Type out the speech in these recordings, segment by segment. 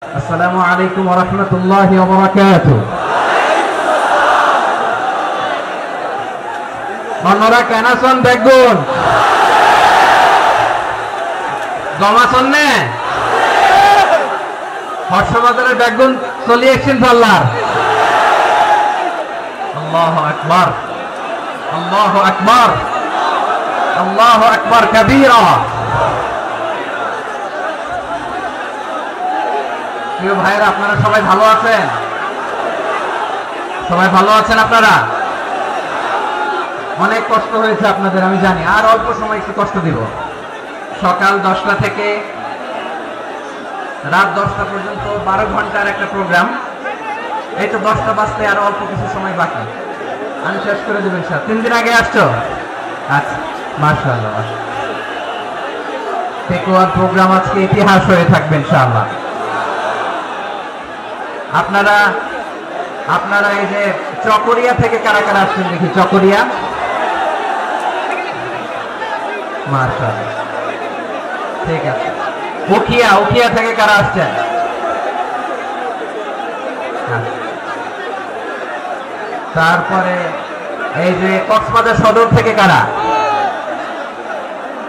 আসসালামু আলাইকুম ওয়া রাহমাতুল্লাহি ওয়া বারাকাতুহু। অন্যরা কেন আছেন দেখুন, জমাছেন না হর্ষবাজারের বেগুন চলি একছেন পাল্লার। আল্লাহু আকবার, আল্লাহু আকবার, আল্লাহু আকবার কাবীরা। প্রিয় ভাইরা, আপনারা সবাই ভালো আছেন? সবাই ভালো আছেন? আপনারা অনেক কষ্ট হয়েছে আপনাদের, আমি জানি। আর অল্প সময় একটু কষ্ট দিব। সকাল 10টা থেকে রাত 10টা পর্যন্ত 12 ঘন্টার একটা প্রোগ্রাম। এই তো 10টা বাজতে আর অল্প কিছু সময় বাকি, আমি শেষ করে দেবেন। স্যার 3 দিন আগে আসছো? আচ্ছা, মাশাআল্লাহ। পেকুয়ার প্রোগ্রাম আজকে ইতিহাস হয়ে থাকবে ইনশাআল্লাহ। আপনারা এই যে চকরিয়া থেকে কারা কারা আসছেন দেখি? চকরিয়া, মাশাআল্লাহ, ঠিক আছে। উখিয়া থেকে কারা আসছেন? তারপরে এই যে কক্সবাজার সদর থেকে কারা?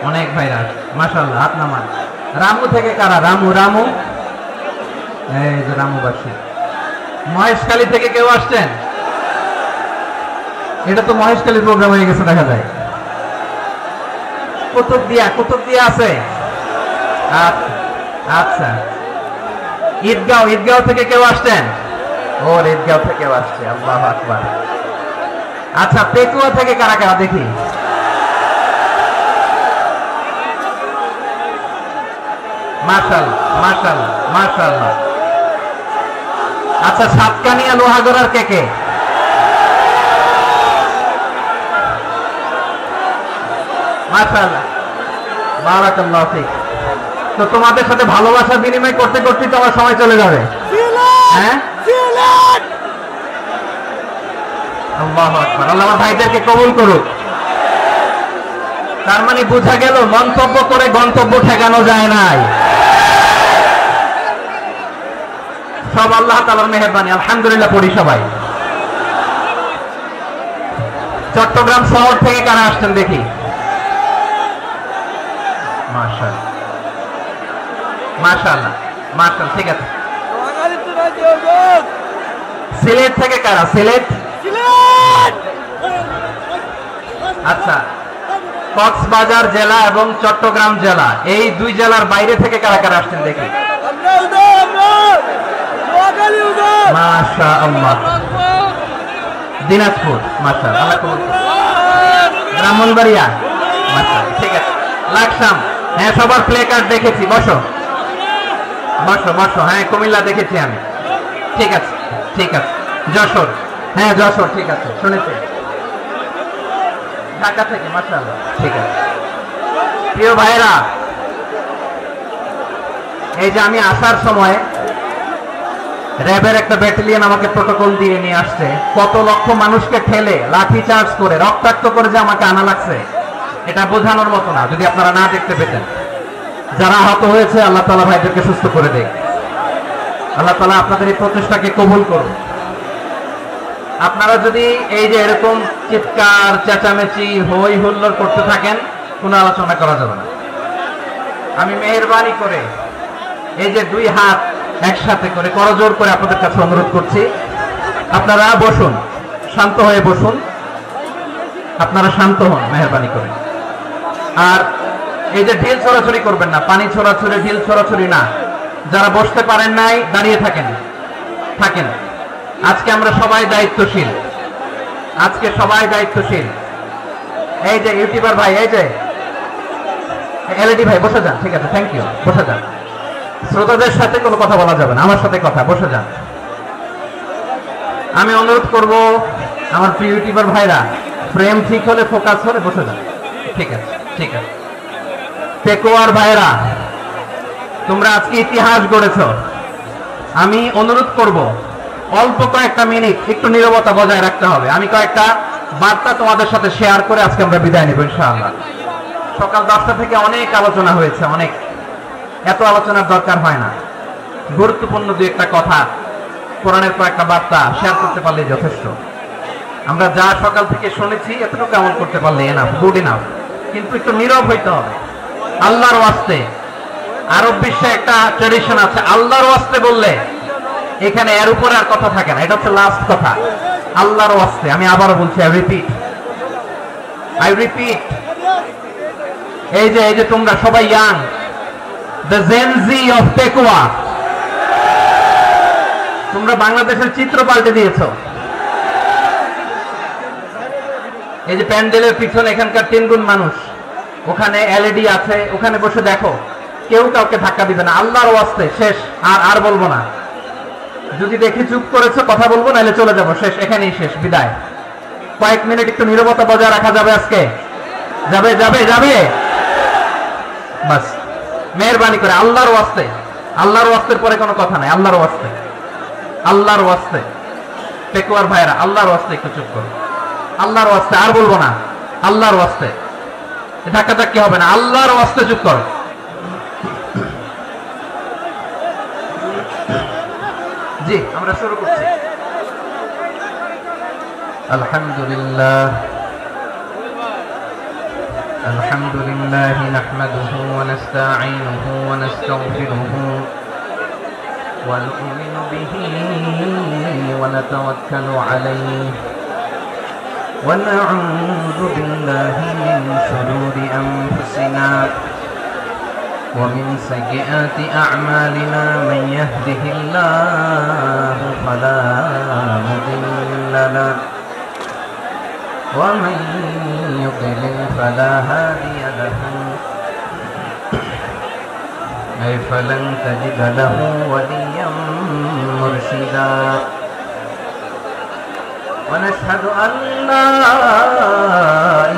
অনেক ভাইরা, মাশাআল্লাহ, হাত নামান। রামু থেকে কারা? রামু, এই যে রামুবাসী। মহেশখালী থেকে কেউ আসছেন? এটা তো মহেশখালীর প্রোগ্রাম হয়ে গেছে দেখা যায়। কুতুবদিয়া আছে? আচ্ছা। ঈদগাঁও থেকে কেউ আসছেন? ওর ঈদগাঁও থেকে আসছে, আল্লাহু আকবার। আচ্ছা, পেকুয়া থেকে কারা কারা দেখি? মাশাআল্লাহ। আচ্ছা, সাতকানিয়া লোহাগড়ার কে? মাশাআল্লাহ, বারাকাল্লাহু ফিক। তো তোমাদের সাথে ভালোবাসা বিনিময় করতে করতে তো আমার সময় চলে যাবে। হ্যাঁ, আল্লাহু আকবার। আল্লাহ আমার ভাইদেরকে কবুল করুক। তার মানে বোঝা গেল মন্তব্য করে গন্তব্য ঠেকানো যায় নাই। সব আল্লাহ তাআলার মেহেরবানি, আলহামদুলিল্লাহ পড়ি সবাই। চট্টগ্রাম শহর থেকে কারা আসছেন দেখি? মাশাআল্লাহ, ঠিক আছে। সিলেট থেকে কারা? সিলেট, আচ্ছা। কক্সবাজার জেলা এবং চট্টগ্রাম জেলা, এই দুই জেলার বাইরে থেকে কারা কারা আসছেন দেখি? মাশাআল্লাহ। দিনাজপুর, মাশাআল্লাহ। ব্রাহ্মণবাড়িয়া, মাশাআল্লাহ, ঠিক আছে। লাকসাম, হ্যাঁ, সবার প্লে কার্ড দেখেছি। বসো। হ্যাঁ, কুমিল্লা দেখেছি আমি, ঠিক আছে। যশোর, হ্যাঁ যশোর, ঠিক আছে, শুনেছি। ঢাকা থেকে, মাশাআল্লাহ, ঠিক আছে। প্রিয় ভাইরা, এই যে আমি আসার সময় র্যাবের একটা ব্যাটালিয়ন আমাকে প্রটোকল দিয়ে নিয়ে আসছে। কত লক্ষ মানুষকে ঠেলে লাঠি চার্জ করে রক্তাক্ত করে যে আমাকে আনা লাগছে, এটা বোঝানোর মতো না। যদি আপনারা না দেখতে পেতেন। যারা আহত হয়েছে, আল্লাহ তাআলা ভাইদেরকে সুস্থ করে দেয়। আল্লাহ তাআলা আপনাদের এই প্রচেষ্টাকে কবুল করুন। আপনারা যদি এই যে এরকম চিৎকার চেঁচামেচি হই হুল্লোড় করতে থাকেন, কোনো আলোচনা করা যাবে না। আমি মেহেরবানি করে এই যে দুই হাত একসাথে করে করজোড় করে আপনাদের কাছে অনুরোধ করছি, আপনারা বসুন, শান্ত হয়ে বসুন। আপনারা শান্ত হন মেহেরবানি করে। আর এই যে ঢিল ছোড়াছুড়ি করবেন না, পানি ছোড়াছুড়ি, ঢিল ছোড়াছুড়ি না। যারা বসতে পারেন নাই, দাঁড়িয়ে থাকেন। আজকে আমরা সবাই দায়িত্বশীল। এই যে ইউটিউবার ভাই, এই যে এলইডি ভাই, বসে যান, ঠিক আছে, থ্যাংক ইউ, বসে যান। শ্রোতাদের সাথে কোনো কথা বলা যাবে না, আমার সাথে কথা, বসে যান। আমি অনুরোধ করব আমার প্রিয় ইউটিউবার ভাইরা, ফ্রেম ঠিক হলে, ফোকাস হলে বসে যান, ঠিক আছে। পেকুয়ার ভাইরা, তোমরা আজকে ইতিহাস গড়েছ। আমি অনুরোধ করব অল্প কয়েকটা মিনিট একটু নীরবতা বজায় রাখতে হবে। আমি কয়েকটা বার্তা তোমাদের সাথে শেয়ার করে আজকে আমরা বিদায় নেব ইনশাআল্লাহ। সকাল 10টা থেকে অনেক আলোচনা হয়েছে, এত আলোচনার দরকার হয় না। গুরুত্বপূর্ণ দুই একটা কথা, কোরআনের কয়েকটা বার্তা শেয়ার করতে পারলে যথেষ্ট। আমরা যা সকাল থেকে শুনেছি এতটুকু আমল করতে পারলে এনাফ, গুড ইনাফ। কিন্তু একটু নীরব হইতে হবে আল্লাহর ওয়াস্তে। আরব বিশ্বে একটা ট্রেডিশন আছে, আল্লাহর ওয়াস্তে বললে এখানে এর উপরে আর কথা থাকে না, এটা হচ্ছে লাস্ট কথা। আল্লাহর ওয়াস্তে, আমি আবারও বলছি, আই রিপিট, এই যে তোমরা সবাই ইয়াং, দ্য জেনজি অফ টেকওয়া, তোমরা বাংলাদেশের চিত্র পাল্টে দিয়েছো। এই যে প্যান্ডেলের পিছনে এখানকার 3 গুণ মানুষ, ওখানে এলইডি আছে, ওখানে বসে দেখো, কেউ কাউকে ধাক্কা দিবে না। আল্লাহর ওয়াস্তে শেষ, আর বলবো না। যদি দেখি চুপ করেছো কথা বলবো, নাহলে চলে যাবো, শেষ, এখানেই শেষ, বিদায়। কয়েক মিনিট একটু নীরবতা বজায় রাখা যাবে আজকে? যাবে যাবে যাবে, বাস মেহেরবানি করে আল্লাহর ওয়াস্তে। আল্লাহর ওয়াস্তের পরে কোনো কথা নাই, আল্লাহর ওয়াস্তে, আল্লাহর ওয়াস্তে। টেকওয়ার ভাইরা, আল্লাহর ওয়াস্তে একটু চুপ করো, আল্লাহর ওয়াস্তে, আর বলবো না, আল্লাহর ওয়াস্তে। ধাক্কাধাক্কি হবে না, আল্লাহর ওয়াস্তে চুপ করো। জি, আমরা শুরু করছি। আলহামদুলিল্লাহ নাহমাদুহু ওয়া নাস্তাঈনুহু ওয়া নাস্তাগফিরুহু ওয়া নু'মিনু বিহি ওয়া নাতাওয়াক্কালু আলাইহি ওয়া না'উযু বিল্লাহি মিন শুরুরি আনফুসিনা ومن سيئات أعمالنا من يهده الله فلا مضل له ومن يضلل فلا هادي له أي فلن تجد له وليا مرشدا ونشهد أن لا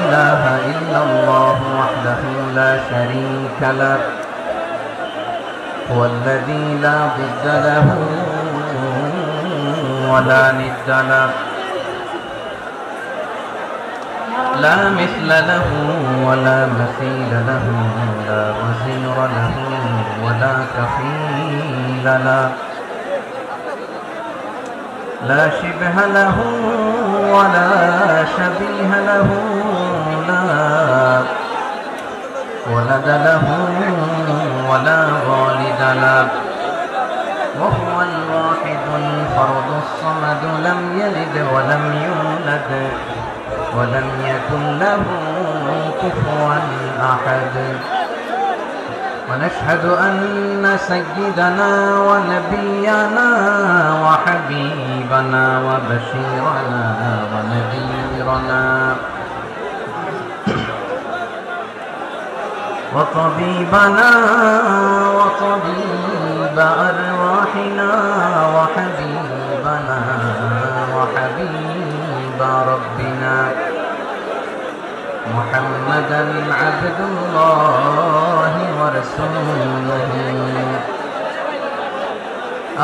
إله إلا الله وحده لا شريك له هو الذي لا ضد له ولا ند له لا مثل له ولا مثيل له لا وزير له ولا كفيل له لا شبه له ولا شبيه له لا ولد له ولا والد له وهو الواحد الفرد الصمد لم يلد ولم يولد ولم يكن له كفوا أحد ونشهد أن سيدنا ونبينا وحبيبنا وبشيرنا ونذيرنا وطبيبنا وطبيب أرواحنا وحبيبنا وحبيب ربنا محمدا عبد الله ورسوله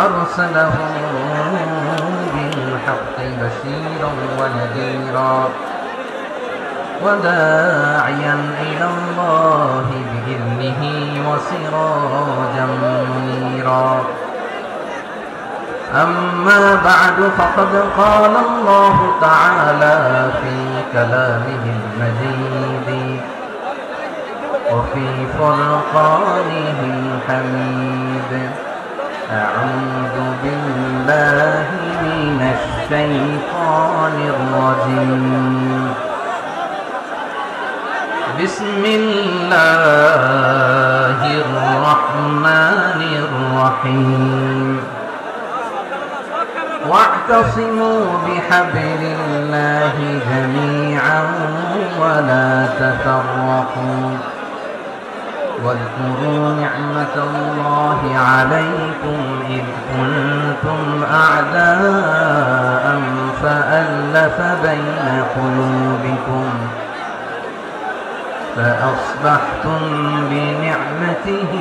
أرسله بالحق بشيرا ونذيرا وداعيا إلى الله بإذنه وسراجا منيرا أما بعد فقد قال الله تعالى في كلامه المجيد وفي فرقانه الحميد أعوذ بالله من الشيطان الرجيم بسم الله الرحمن الرحيم واعتصموا بحبل الله جميعا ولا تفرقوا واذكروا نعمة الله عليكم إذ كنتم أعداء فألف بين قلوبكم فأصبحتم بنعمته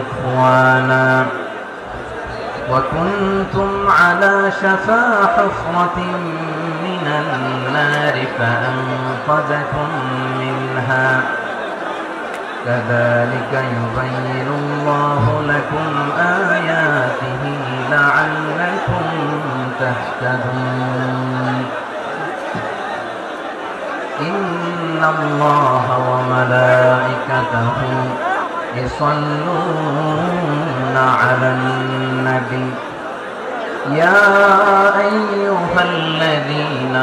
إخوانا وكنتم على شفا حفرة من النار فأنقذكم منها كذلك يبين الله لكم آياته لعلكم تهتدون إن الله وملائكته يصلون على النبي يا أيها الذين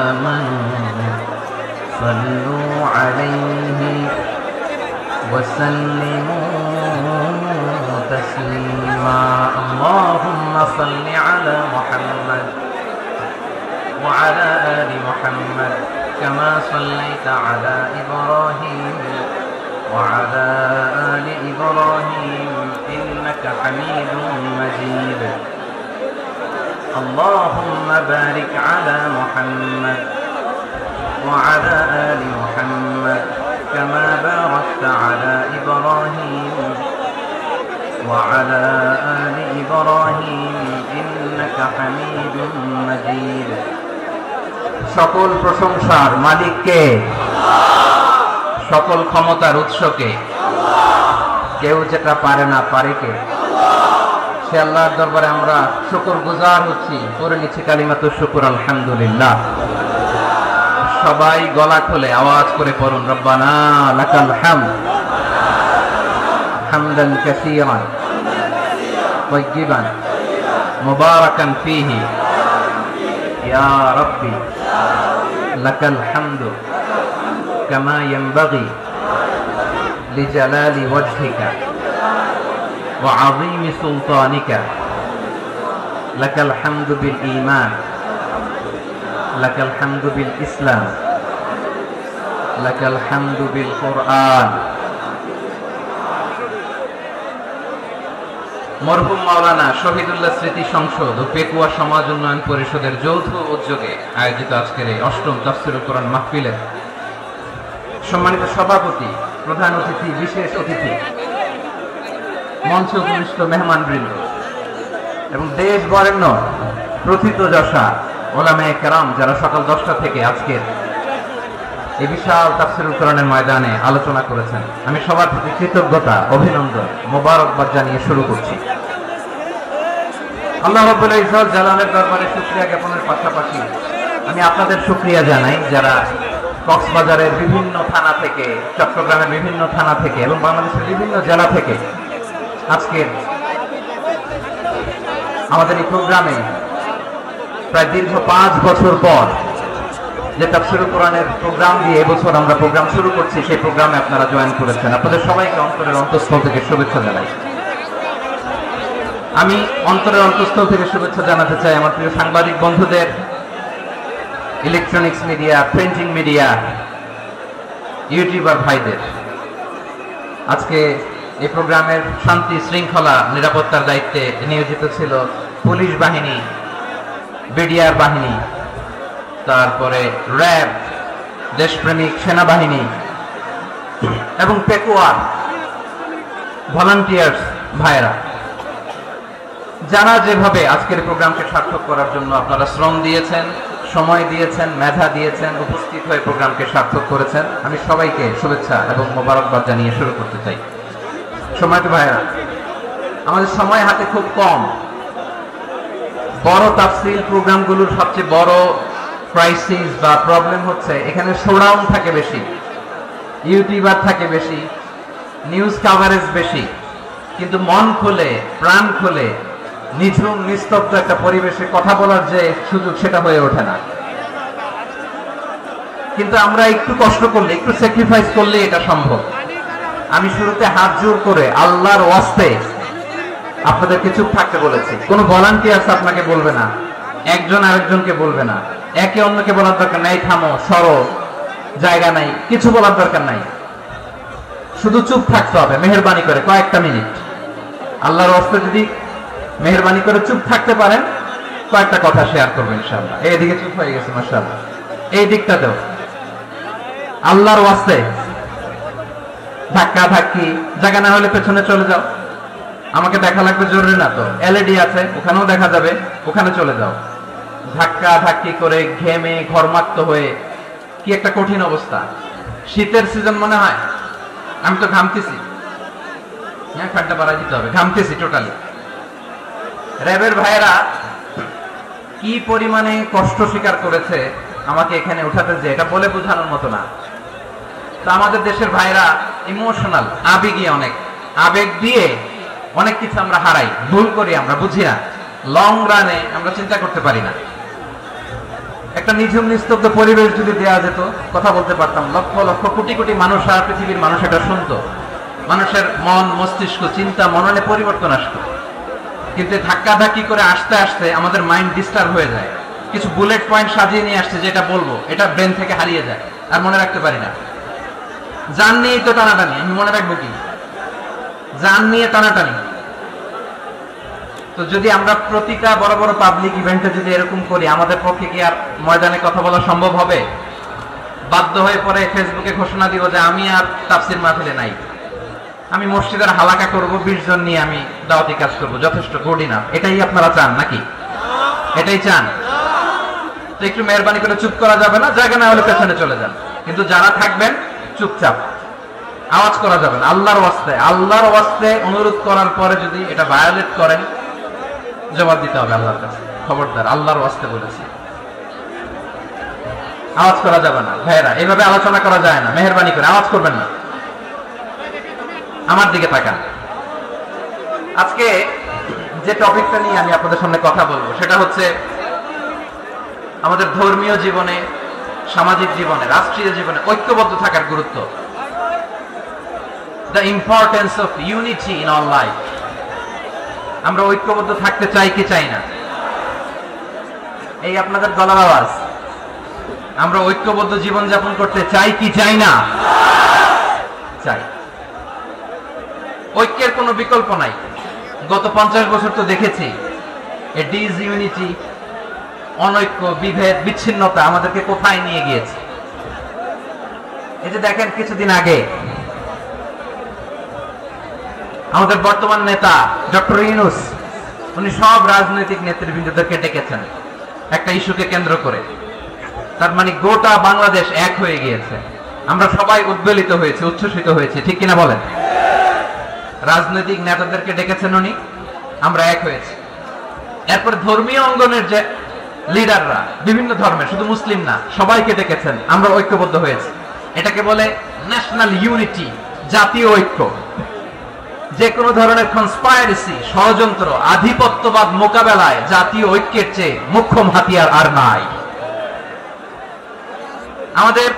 آمنوا صلوا عليه وسلموا تسليما اللهم صل على محمد وعلى آل محمد كما صليت على إبراهيم وعلى آل إبراهيم إنك حميد مجيد اللهم بارك على محمد وعلى آل محمد كما باركت على إبراهيم وعلى آل إبراهيم إنك حميد مجيد সকল প্রশংসার মালিক কে সকল ক্ষমতার উৎস কে কেউ যেটা পারে না পারে কে সে আল্লাহর দরবারে আমরা শুকরগুজার হচ্ছি পড়ে নিচ্ছি কালিমাতুশ শুকর আলহামদুলিল্লাহ সবাই গলা খুলে আওয়াজ করে পড়ুন রব্বানা লাকাল হামদ হামদান কাসীরান তাইয়িবান মুবারাকান ফীহি ইয়া রাব্বি লাকাল হামদু কামা ইয়ানবাগি লিজালালি ওয়াজহিকা ওয়া আযীমি সুলতানিকা লাকাল হামদু বিল ঈমান لك الحمد بالإسلام لك الحمد بالقرآن মরহুম মাওলানা শহীদুল্লাহ স্মৃতি সংসদ ও পেকুয়া সমাজ উন্নয়ন পরিষদের যৌথ উদ্যোগে আয়োজিত আজকের এই অষ্টম তাফসীরুল কোরআন মাহফিলের সম্মানিত সভাপতি প্রধান অতিথি বিশেষ অতিথি মঞ্চে উপবিষ্ট মেহমানবৃন্দ এবং দেশ বরেণ্য প্রথিতযশা ওলামায়ে কেরাম যারা সকাল 10টা থেকে আজকের এই বিশাল তাফসীরুল কোরআনের ময়দানে আলোচনা করেছেন আমি সবার প্রতি কৃতজ্ঞতা অভিনন্দন মোবারকবাদ জানিয়ে শুরু করছি আল্লাহ রাব্বুল ইজ্জত জালালের দরবারে শুকরিয়া জ্ঞাপনের পাশাপাশি আমি আপনাদের শুকরিয়া জানাই যারা কক্সবাজারের বিভিন্ন থানা থেকে চট্টগ্রামের বিভিন্ন থানা থেকে এবং বাংলাদেশের বিভিন্ন জেলা থেকে আজকের আমাদের এই প্রোগ্রামে প্রায় দীর্ঘ 5 বছর পর যে তাফসীরুল কোরআনের প্রোগ্রাম দিয়ে এবছর আমরা প্রোগ্রাম শুরু করছি সেই প্রোগ্রামে আপনারা জয়েন করেছেন আপনাদের সবাইকে অন্তরের অন্তঃস্থল থেকে শুভেচ্ছা জানাই আমি অন্তরের অন্তঃস্থল থেকে শুভেচ্ছা জানাতে চাই আমার প্রিয় সাংবাদিক বন্ধুদের electronics media printing media YouTuber ভাইদের আজকে এই প্রোগ্রামের শান্তি শৃঙ্খলা নিরাপত্তার দায়িত্বে নিয়োজিত ছিল পুলিশ বাহিনী বিডিআর বাহিনী তারপরে র্যাব দেশপ্রেমিক সেনাবাহিনী এবং পেকুয়ার ভলান্টিয়ার্স ভাইরা যারা যেভাবে আজকের প্রোগ্রামকে সার্থক করার জন্য আপনারা শ্রম দিয়েছেন সময় দিয়েছেন মেধা দিয়েছেন উপস্থিত হয়ে প্রোগ্রামকে সার্থক করেছেন আমি সবাইকে শুভেচ্ছা এবং মোবারকবাদ জানিয়ে শুরু করতে চাই সম্মানিত ভাইরা আমাদের সময় হাতে খুব কম বড় তাফসীর প্রোগ্রামগুলোর সবচেয়ে বড় ক্রাইসিস বা প্রবলেম হচ্ছে এখানে শোডাউন থাকে বেশি ইউটিউবার থাকে বেশি নিউজ কভারেজ বেশি কিন্তু মন খুলে প্রাণ খুলে নিঝুম নিস্তব্ধ একটা পরিবেশে কথা বলার যে সুযোগ সেটা হয়ে ওঠে না কিন্তু আমরা একটু কষ্ট করলে একটু স্যাক্রিফাইস করলে এটা সম্ভব আমি শুরুতে হাত জোর করে আল্লাহর ওয়াস্তে আপনাদেরকে চুপ থাকতে বলেছি কোন ভলান্টিয়ার্স আপনাকে বলবে না একজন আরেকজনকে বলবে না একে অন্যকে বলার দরকার নাই থামো সরো জায়গা নাই কিছু বলার দরকার নাই শুধু চুপ থাকতে হবে মেহেরবানি করে কয়েকটা মিনিট আল্লাহর ওয়াস্তে যদি মেহেরবানি করে চুপ থাকতে পারেন কয়েকটা কথা শেয়ার করবেন ইনশাআল্লাহ এইদিকে চুপ হয়ে গেছে মাশাআল্লাহ এই দিকটাতেও আল্লাহর ওয়াস্তে ধাক্কা ধাক্কি জায়গা না হলে পেছনে চলে যাও আমাকে দেখা লাগবে জরুরি না তো এলইডি আছে ওখানেও দেখা যাবে ওখানে চলে যাও ধাক্কা ধাক্কি করে ঘেমে ঘর্মাক্ত হয়ে কি একটা কঠিন অবস্থা শীতের সিজন মনে হয় আমি তো ঘামতেছি, হ্যাঁ ফ্যানটা বাড়াই দিতে হবে, ঘামতেছি টোটালি। র্যাবের ভাইয়েরা কি পরিমাণে কষ্ট স্বীকার করেছে আমাকে এখানে উঠাতে, যে এটা বলে বোঝানোর মতো না। তো আমাদের দেশের ভাইরা ইমোশনাল, আবেগী, অনেক আবেগ দিয়ে অনেক কিছু আমরা হারাই, ভুল করি, আমরা বুঝি না, লং রানে আমরা চিন্তা করতে পারি না। একটা নিঝুম নিস্তব্ধ পরিবেশ যদি দেওয়া যেত, কথা বলতে পারতাম, লক্ষ লক্ষ কোটি কোটি মানুষ, সারা পৃথিবীর মানুষ এটা শুনতো, মানুষের মন মস্তিষ্ক চিন্তা মননে পরিবর্তন আসতো। কিন্তু ধাক্কাধাক্কি করে আসতে আসতে আমাদের মাইন্ড ডিস্টার্ব হয়ে যায়। কিছু বুলেট পয়েন্ট সাজিয়ে নিয়ে আসছে, যেটা বলবো এটা ব্রেন থেকে হারিয়ে যায়, আর মনে রাখতে পারি না। জান নিয়েই তো টানাটানি, আমি মনে রাখবো কি? জান নিয়ে টানাটানি। তো যদি আমরা প্রতিটা বড় বড় পাবলিক ইভেন্টে যদি এরকম করি, আমাদের পক্ষে কি আর ময়দানে কথা বলা সম্ভব হবে? বাধ্য হয়ে পরে ফেসবুকে ঘোষণা দিব যে আমি আর তাফসীর মাহফিলে নাই, আমি মসজিদের হালাকা করব, 20 জন নিয়ে আমি দাওয়াতি কাজ করব, যথেষ্ট গুড ইনাফ। এটাই আপনারা চান নাকি? এটাই চান? তো একটু মেহরবানি করে চুপ করা যাবে না, জায়গা না হলে পেছনে চলে যান। কিন্তু যারা থাকবেন চুপচাপ, আওয়াজ করা যাবে না। আল্লাহর ওয়াস্তে অনুরোধ করার পরে যদি এটা ভায়োলেট করেন, জবাব দিতে হবে আল্লাহর কাছে। খবরদার, আল্লাহর ওয়াস্তে বলেছি, আওয়াজ করা যাবে না। ভাইয়েরা, এইভাবে আলোচনা করা যায় না, মেহরবানি করে আওয়াজ করবেন না। আমার দিকে তাকান। আজকে যে টপিকটা নিয়ে আমি আপনাদের সামনে কথা বলবো, সেটা হচ্ছে আমাদের ধর্মীয় জীবনে, সামাজিক জীবনে, রাষ্ট্রীয় জীবনে ঐক্যবদ্ধ থাকার গুরুত্ব। The importance of unity in all life. আমরা ঐক্যবদ্ধ থাকতে চাই কি চাই না? এই আপনাদের গলার আওয়াজ। আমরা ঐক্যবদ্ধ জীবন যাপন করতে চাই কি চাই না? চাই। ঐক্যের কোনো বিকল্প নাই। গত 50 বছর তো দেখেছি এই ডিসইউনিটি, অনৈক্য, বিভেদ, বিচ্ছিন্নতা আমাদেরকে কোথায় নিয়ে গিয়েছে। এই যে দেখেন, কিছুদিন আগে আমাদের বর্তমান নেতা ডক্টর ইউনূস, উনি সব রাজনৈতিক নেতৃবৃন্দদেরকে ডেকেছেন একটা ইস্যুকে কেন্দ্র করে। তার মানে গোটা বাংলাদেশ এক হয়ে গিয়েছে। আমরা সবাই উদ্বেলিত হয়েছে, উচ্ছ্বসিত হয়েছে, ঠিক কিনা বলেন? রাজনৈতিক নেতাদেরকে ডেকেছেন উনি, আমরা এক হয়েছি। এরপর ধর্মীয় অঙ্গনের যে লিডাররা, বিভিন্ন ধর্মের, শুধু মুসলিম না, সবাইকে ডেকেছেন, আমরা ঐক্যবদ্ধ হয়েছি। এটাকে বলে ন্যাশনাল ইউনিটি, জাতীয় ঐক্য। যে কোনো ধরনের কনস্পাইরেসি, ষড়যন্ত্র, আধিপত্যবাদ মোকাবেলায় জাতীয় ঐক্যের চেয়ে মুখ্যম হাতিয়ার আর নাই। আমাদের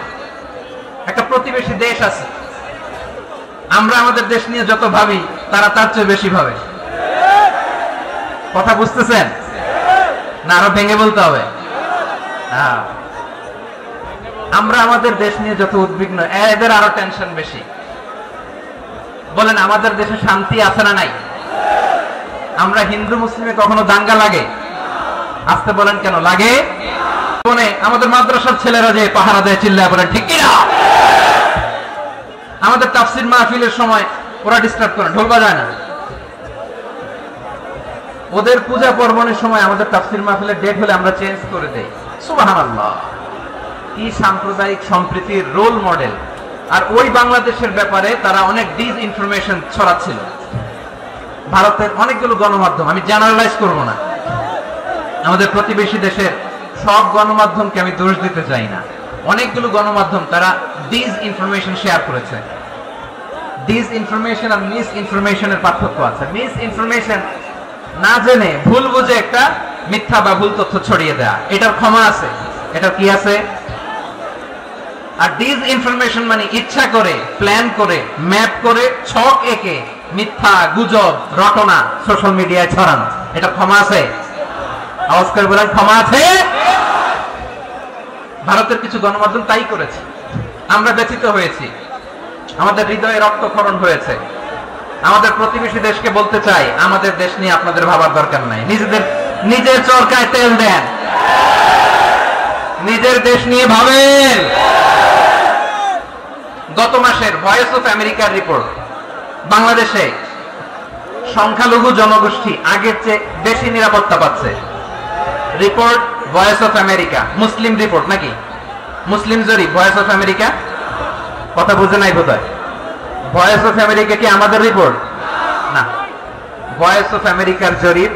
একটা প্রতিবেশী দেশ আছে, আমরা আমাদের দেশ নিয়ে যত ভাবি, তারা তার চেয়ে বেশি ভাবে। কথা বুঝতেছেন না? আরো ভেঙে বলতে হবে। আমরা আমাদের দেশ নিয়ে যত উদ্বিগ্ন, এদের আরো টেনশন বেশি। বলেন, আমাদের দেশে শান্তি আছে না নাই? আমরা হিন্দু মুসলিমে কখনো দাঙ্গা লাগে? আসতে বলেন, কেন লাগে? আমাদের মাদ্রাসার ছেলেরা যে পাহারা দেয়, চিল্লায় বলেন ঠিক কিনা? আমাদের তাফসীর মাহফিলের সময় ওরা ডিস্টার্ব করে, ঢোল বাজায় না। ওদের পূজা পার্বণের সময় আমাদের তাফসীর মাহফিলের ডেট হলে আমরা চেঞ্জ করে দেই। সুবহানাল্লাহ, কি সাম্প্রদায়িক সম্প্রীতির রোল মডেল। আর ওই বাংলাদেশের ব্যাপারে তারা অনেক ডিস ইনফরমেশন ছড়াচ্ছিল। ভারতের অনেকগুলো গণমাধ্যম, আমি জেনারেলাইজ করব না, আমাদের প্রতিবেশী দেশের সব গণমাধ্যমকে আমি দোষ দিতে চাই না, অনেকগুলো গণমাধ্যম তারা ডিস ইনফরমেশন শেয়ার করেছে। ডিস ইনফরমেশন আর মিস ইনফরমেশনের পার্থক্য আছে। মিস ইনফরমেশন না জেনে ভুল বুঝে একটা মিথ্যা বা ভুল তথ্য ছড়িয়ে দেয়া, এটার ক্ষমা আছে, এটার কি আছে? আর ডিস ইনফরমেশন মানে ইচ্ছা করে, প্ল্যান করে, ম্যাপ করে, ছক এঁকে মিথ্যা, গুজব, রটনা সোশ্যাল মিডিয়ায় ছড়ানো, এটা ক্ষমা আছে? আওয়াজ করে বলেন, ক্ষমা আছে? ভারতের কিছু গণমাধ্যম তাই করেছে, আমরা ব্যথিত হয়েছি, আমাদের হৃদয়ে রক্তক্ষরণ হয়েছে। আমাদের প্রতিবেশী দেশকে বলতে চাই, আমাদের দেশ নিয়ে আপনাদের ভাবার দরকার নাই, নিজের চরকায় তেল দেন, নিজের দেশ নিয়ে ভাবেন। গত মাসের ভয়েস অফ আমেরিকার রিপোর্ট, বাংলাদেশে সংখ্যালঘু জনগোষ্ঠী আগের চেয়ে বেশি নিরাপত্তা পাচ্ছে। Report voice of America, Muslim report নাকি? মুসলিম জরিপ, ভয়েস অফ আমেরিকা। কথা বুঝে নাই বোধহয়। ভয়েস অফ আমেরিকা কি আমাদের রিপোর্ট না? ভয়েস অফ আমেরিকার জরিপ,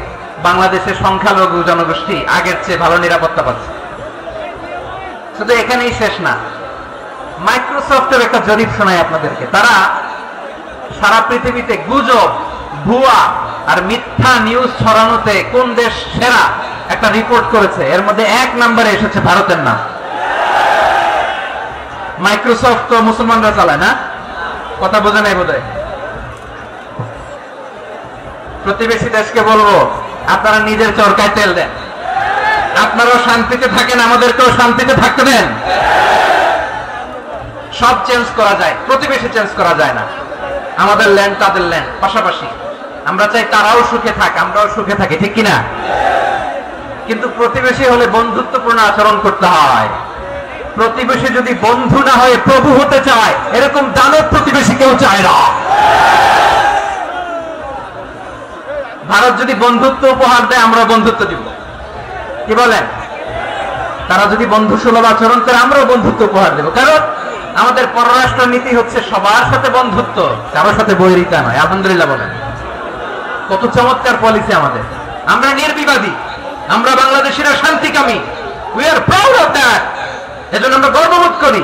বাংলাদেশের সংখ্যালঘু জনগোষ্ঠী আগের চেয়ে ভালো নিরাপত্তা পাচ্ছে। শুধু এখানেই শেষ না, মাইক্রোসফটের একটা জরিপ শোনায় আপনাদেরকে। তারা সারা পৃথিবীতে গুজব, ভুয়া আর মিথ্যা নিউজ ছড়ানোতে কোন দেশ সেরা একটা রিপোর্ট করেছে। এর মধ্যে 1 নম্বরে এসেছে ভারতের নাম। মাইক্রোসফট তো মুসলমানরা চালায় না, কথা বোঝে নাই বোধহয়। প্রতিবেশী দেশকে বলবো, আপনারা নিজের চরকায় তেল দেন, আপনারাও শান্তিতে থাকেন, আমাদেরকেও শান্তিতে থাকতে দেন। সব চেঞ্জ করা যায়, প্রতিবেশী চেঞ্জ করা যায় না। আমাদের ল্যান্ড তাদের ল্যান্ড, পাশাপাশি। আমরা চাই তারাও সুখে থাক, আমরাও সুখে থাকি, ঠিক কিনা? কিন্তু প্রতিবেশী হলে বন্ধুত্বপূর্ণ আচরণ করতে হয়। প্রতিবেশী যদি বন্ধু না হয়ে প্রভু হতে চায়, এরকম দানব প্রতিবেশী কেউ চায় না। ভারত যদি বন্ধুত্ব উপহার দেয়, আমরা বন্ধুত্ব দিব, কি বলেন? তারা যদি বন্ধু সুলভ আচরণ করে, আমরাও বন্ধুত্ব উপহার দেব। কারণ আমাদের পররাষ্ট্র নীতি হচ্ছে সবার সাথে বন্ধুত্ব, কারোর সাথে বৈরিতা নয়। আলহামদুলিল্লাহ বলেন, কত চমৎকার পলিসি আমাদের। আমরা নির্বিবাদী, আমরা বাংলাদেশিরা শান্তিকামী। We are proud of that. এজন্য আমরা গর্ববোধ করি।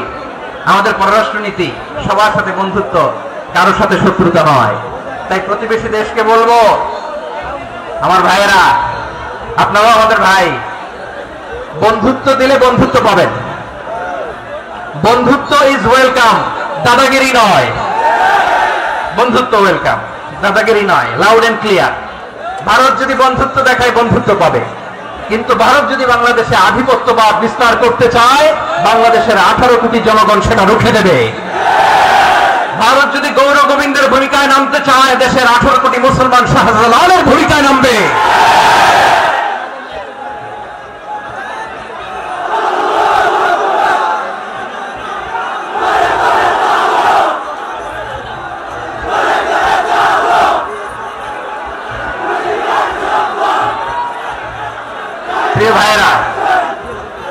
আমাদের পররাষ্ট্র নীতি সবার সাথে বন্ধুত্ব, কারোর সাথে শত্রুতা নয়। তাই প্রতিবেশী দেশকে বলবো, আমার ভাইয়েরা, আপনারাও আমাদের ভাই, বন্ধুত্ব দিলে বন্ধুত্ব পাবেন। বন্ধুত্ব ইজ ওয়েলকাম, দাদাগিরি নয়। বন্ধুত্ব ওয়েলকাম, দাদাগিরি নয়, লাউড এন্ড ক্লিয়ার। ভারত যদি বন্ধুত্ব দেখায়, বন্ধুত্ব পাবে। কিন্তু ভারত যদি বাংলাদেশে আধিপত্যবাদ বিস্তার করতে চায়, বাংলাদেশের 18 কোটি জনগণ সেটা রুখে দেবে। ভারত যদি গৌর গোবিন্দের ভূমিকায় নামতে চায়, দেশের 18 কোটি মুসলমান শাহজালালের ভূমিকায় নামবে। প্রিয় ভাইয়েরা,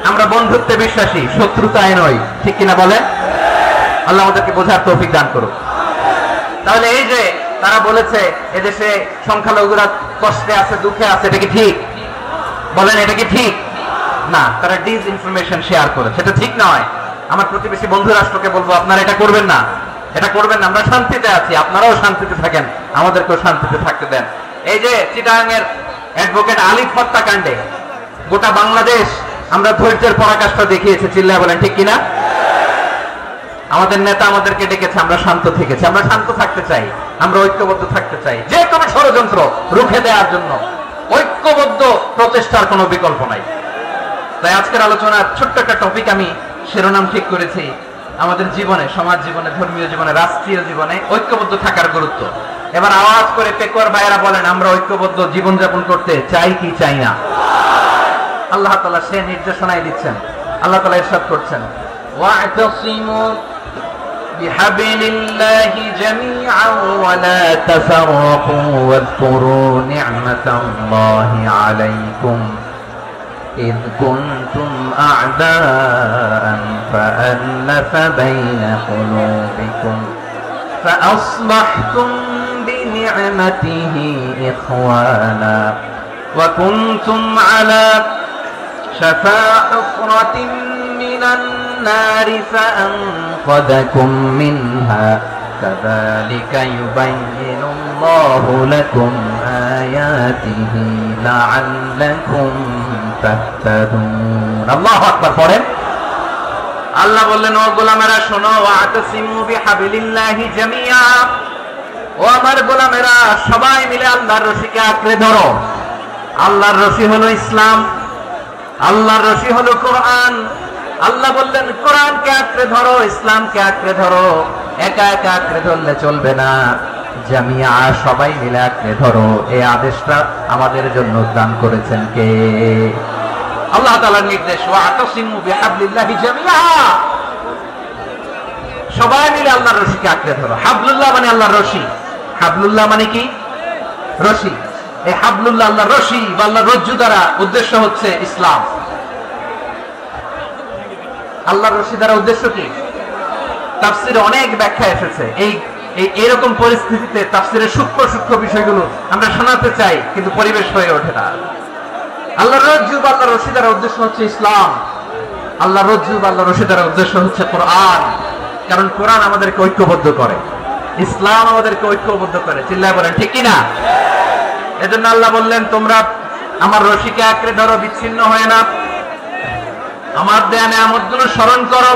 আমরা বন্ধুত্বে বিশ্বাসী, শত্রুতায় নয়, ঠিক কিনা বলেন? আল্লাহ আমাদেরকে বোঝার তৌফিক দান করুক। তাহলে এই যে তারা বলেছে এদেশে সংখ্যালঘুরা কষ্টে আছে, দুঃখে আছে, এটা কি ঠিক? বলেন, এটা কি ঠিক? না, তারা ডিসইনফরমেশন শেয়ার করেছে, এটা ঠিক নয়। আমার প্রতিবেশী বন্ধু রাষ্ট্রকে বলবো, আপনারা এটা করবেন না, এটা করবেন না। আমরা শান্তিতে আছি, আপনারাও শান্তিতে থাকেন, আমাদেরকেও শান্তিতে থাকতে দেন। এই যে চিটাগাং এর অ্যাডভোকেট আলিফ হত্যাকাণ্ডে গোটা বাংলাদেশ আমরা ধৈর্যের পরাকাষ্ঠা দেখিয়েছে, চিল্লায় বলেন, ঠিক কিনা? আমাদের নেতা আমাদেরকে ডেকেছে, আমরা শান্ত থেকেছি। আমরা শান্ত থাকতে চাই, আমরা ঐক্যবদ্ধ থাকতে চাই। যে কোনো ষড়যন্ত্র রুখে দেওয়ার জন্য ঐক্যবদ্ধ প্রচেষ্টার কোনো বিকল্প নাই। তাই আজকের আলোচনার ছোট্ট একটা টপিক আমি শিরোনাম ঠিক করেছি, আমাদের জীবনে, সমাজ জীবনে, ধর্মীয় জীবনে, রাষ্ট্রীয় জীবনে ঐক্যবদ্ধ থাকার গুরুত্ব। এবার আওয়াজ করে পেকুয়ার ভাইয়েরা বলেন, আমরা ঐক্যবদ্ধ জীবনযাপন করতে চাই কি চাই না? আল্লাহ তাআলা সে নির্দেশনাই দিচ্ছেন। আল্লাহ তাআলা ইরশাদ করছেন, ওয়া'তাসিমু বিহাবিলিল্লাহি জামিআন ওয়া লা তাফাররাকু ওয়াযকুরু নি'মাতাল্লাহি আলাইকুম إذ كنتم أعداء فألف بين قلوبكم فأصبحتم بنعمته إخوانا وكنتم على شفا حفرة من النار فأنقذكم منها كذلك يبين الله لكم آياته لعلكم تهتدون الله أكبر পড়েন আল্লাহ বললেন, ও গোলামেরা শোনো, ওয়াতাসিমু বিহাবিলিল্লাহি জামিআ, ও আমার গোলামেরা সবাই মিলে আল্লাহর রশিকে আঁকড়ে ধরো। আল্লাহর রশি হলো ইসলাম, আল্লাহর রশি হলো কোরআন। আল্লাহ বললেন, কোরআনকে আঁকড়ে ধরো, ইসলামকে আঁকড়ে ধরো। একা একা আঁকড়ে ধরলে চলবে না, জামিয়া, সবাই মিলে আঁকড়ে ধরো। এই আদেশটা আমাদের জন্য দান করেছেন কে? আল্লাহ তাআলার নির্দেশ, ওয়াতাসিমু বিহাবলিল্লাহি জামিআ, সবাই মিলে আল্লাহর রশিকে আঁকড়ে ধরো। হাবলুল্লাহ মানে আল্লাহর রশি। হাবলুল্লাহ মানে কি? রশি। এই হাবলুল্লাহ আল্লাহর রশি বা আল্লাহর রজ্জু দ্বারা উদ্দেশ্য হচ্ছে ইসলাম। আল্লাহর রশি দ্বারা উদ্দেশ্য কি? তাফসীরে অনেক ব্যাখ্যা এসেছে। এই এরকম পরিস্থিতিতে তাফসীরের সূক্ষ্ম সূক্ষ্ম বিষয়গুলো আমরা শোনাতে চাই, কিন্তু পরিবেশ হয়ে ওঠে না। আল্লাহর রজ্জু বা আল্লাহর রশি দ্বারা উদ্দেশ্য হচ্ছে ইসলাম, আল্লাহর রজ্জু বা আল্লাহর রশি দ্বারা উদ্দেশ্য হচ্ছে কোরআন। কারণ কোরআন আমাদেরকে ঐক্যবদ্ধ করে, ইসলাম আমাদেরকে ঐক্যবদ্ধ করে। চিল্লায় বলেন ঠিক কিনা? এজন্য আল্লাহ বললেন, তোমরা আমার রশিকে আঁকড়ে ধরো, বিচ্ছিন্ন হয় না, আমার দেয়া নেয়ামতগুলো স্মরণ করো।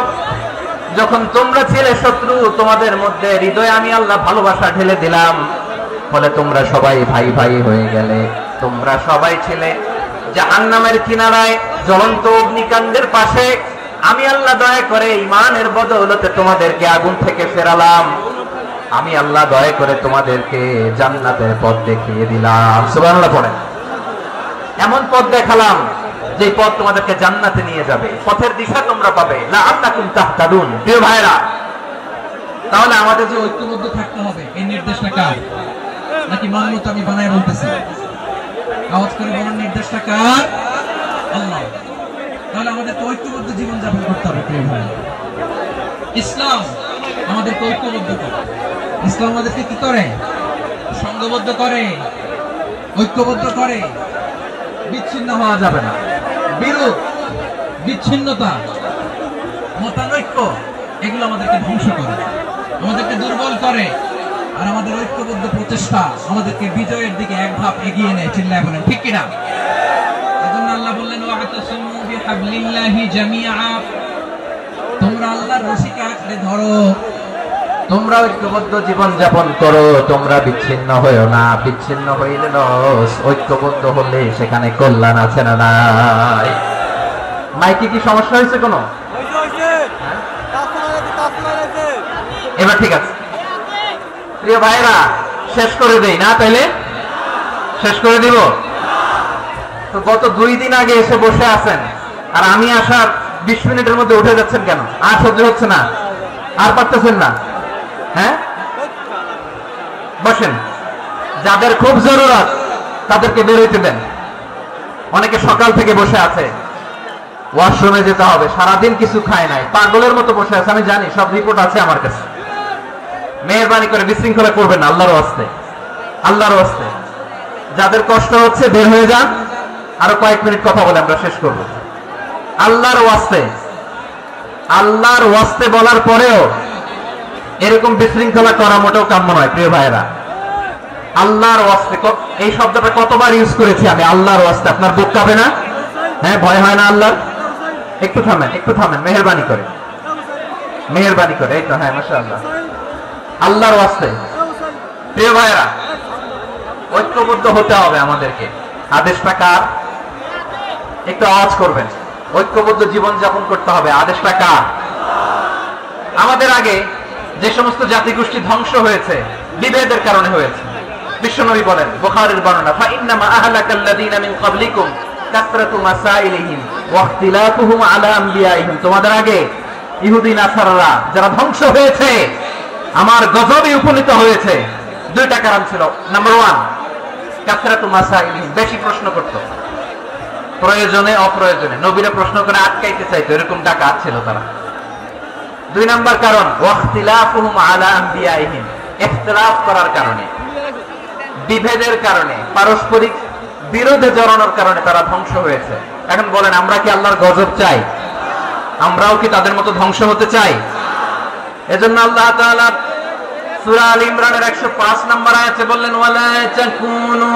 যখন তোমরা ছিলে শত্রু, তোমাদের মধ্যে হৃদয়ে আমি আল্লাহ ভালোবাসা ঢেলে দিলাম, ফলে তোমরা সবাই ভাই ভাই হয়ে গেলে। তোমরা সবাই ছিলে জাহান্নামের কিনারায়, জ্বলন্ত অগ্নিকাণ্ডের পাশে। আমি আল্লাহ দয়া করে ঈমানের বদৌলতে তোমাদেরকে আগুন থেকে ফেরালাম। আমি আল্লাহ দয়া করে তোমাদেরকে জান্নাতের পথ দেখিয়ে দিলাম। সুবহানাল্লাহ পড়েন। এমন পথ দেখালাম যে পথ তোমাদেরকে জান্নাতে নিয়ে যাবে, পথের দিশা তোমরা পাবে। লাআল্লাকুম তাহতাদুন। প্রিয় ভাইরা, তাহলে আমাদের যে ঐক্যবদ্ধ থাকতে হবে, এই নির্দেশটা কার? নাকি মানমত আমি বানায় বলতেছি? আওয়াজ করে বলার নির্দেশটা কার? আল্লাহ। তাহলে আমাদের ঐক্যবদ্ধ জীবন যাপন করতে হবে। প্রিয় ভাই, ইসলাম আমাদেরকে ঐক্যবদ্ধ করে। ইসলাম আমাদেরকে কি করে? সংঘবদ্ধ করে, ঐক্যবদ্ধ করে। বিচ্ছিন্ন হওয়া যাবে না। বিরোধ, বিচ্ছিন্নতা, মতানৈক্য, এগুলো আমাদেরকে ধ্বংস করে, আমাদেরকে দুর্বল করে। আর আমাদের ঐক্যবদ্ধ প্রচেষ্টা আমাদেরকে বিজয়ের দিকে এক ধাপ এগিয়ে নেয়। চিল্লায় বলেন ঠিক কিনা? এজন্য আল্লাহ বললেন, ওয়াতাসিমু বিহাবলিল্লাহি জামিআ। তোমরা আল্লাহর রশিকে আঁকড়ে ধরো, তোমরা ঐক্যবদ্ধ জীবন যাপন করো, তোমরা বিচ্ছিন্ন হইও না। বিচ্ছিন্ন হইলে লস, ঐক্যবদ্ধ হলে সেখানে কল্যাণ আছে না নাই? মাইকে কি সমস্যা হয়েছে কোনো? এবার ঠিক আছে। প্রিয় ভাইরা, শেষ করে দেই না? তাইলে শেষ করে দিব। তো গত 2 দিন আগে এসে বসে আছেন, আর আমি আসার 20 মিনিটের মধ্যে উঠে যাচ্ছেন কেন? আর সহ্য হচ্ছে না? আর পারতেছেন না? হ্যাঁ, বসেন। যাদের খুব জরুরত তাদেরকে বের হইতে দেন। অনেকে সকাল থেকে বসে আছে, ওয়াশরুমে যেতে হবে, সারাদিন কিছু খায় নাই, পাগলের মতো বসে আছে। আমি জানি, সব রিপোর্ট আছে আমার কাছে। মেহেরবানি করে বিশৃঙ্খলা করবেন না, আল্লাহর ওয়াস্তে, আল্লাহর ওয়াস্তে। যাদের কষ্ট হচ্ছে বের হয়ে যান। আরো কয়েক মিনিট কথা বলে আমরা শেষ করব। আল্লাহর ওয়াস্তে, আল্লাহর ওয়াস্তে বলার পরেও এরকম বিশৃঙ্খলা করা মোটেও কাম্য নয়। প্রিয় ভাইরা, আল্লাহর ওয়াস্তে, এই শব্দটা কতবার ইউজ করেছি আমি, আল্লাহর ওয়াস্তে। আপনার বুক কাঁপে না? হ্যাঁ, ভয় হয় না আল্লাহর? একটু থামেন, একটু থামেন, মেহেরবানি করে, মেহেরবানি করে। এই তো, হ্যাঁ, মাশাআল্লাহ। আল্লাহর ওয়াস্তে প্রিয় ভাইরা, ঐক্যবদ্ধ হতে হবে আমাদেরকে। আদেশটা কার? একটু আওয়াজ করবেন। ঐক্যবদ্ধ জীবন যাপন করতে হবে, আদেশটা কার? আমাদের আগে যে সমস্ত জাতিগোষ্ঠী ধ্বংস হয়েছে, বিভেদের কারণে হয়েছে। বিশ্বনবী বলেন, বুখারীর বর্ণনা, ফাইন্নামা আহলাকাল্লাযীনা মিন ক্বাবলিকুম কাসরাতু মাসাইলিহিম ওয়া ইখতিলাফুহুম আলা আমবিয়াইহিম। তোমাদের আগে ইহুদি নাসারারা যারা ধ্বংস হয়েছে, আমার গজবে উপনীত হয়েছে, 2টা কারণ ছিল। নাম্বার 1, কাসরাতু মাসাইলিহিম, বেশি প্রশ্ন করত, প্রয়োজনে অপ্রয়োজনে নবীরা প্রশ্ন করে আটকাইতে চাইতো, এরকম ডাকাত ছিল তারা। 2 নাম্বার কারণ, ওয়াখতিলাফুহুম আলা আমবিয়াইহিম, ইখতিলাফ করার কারণে, বিভেদের কারণে, পারস্পরিক বিরোধে জড়ানোর কারণে তারা ধ্বংস হয়েছে। এখন বলেন, আমরা কি আল্লাহর গজব চাই? আমরাও কি তাদের মতো ধ্বংস হতে চাই? এজন্য আল্লাহ তাআলা সূরা আল ইমরানের 105 নম্বর আয়াতে বললেন, ওয়ালা তাকুনু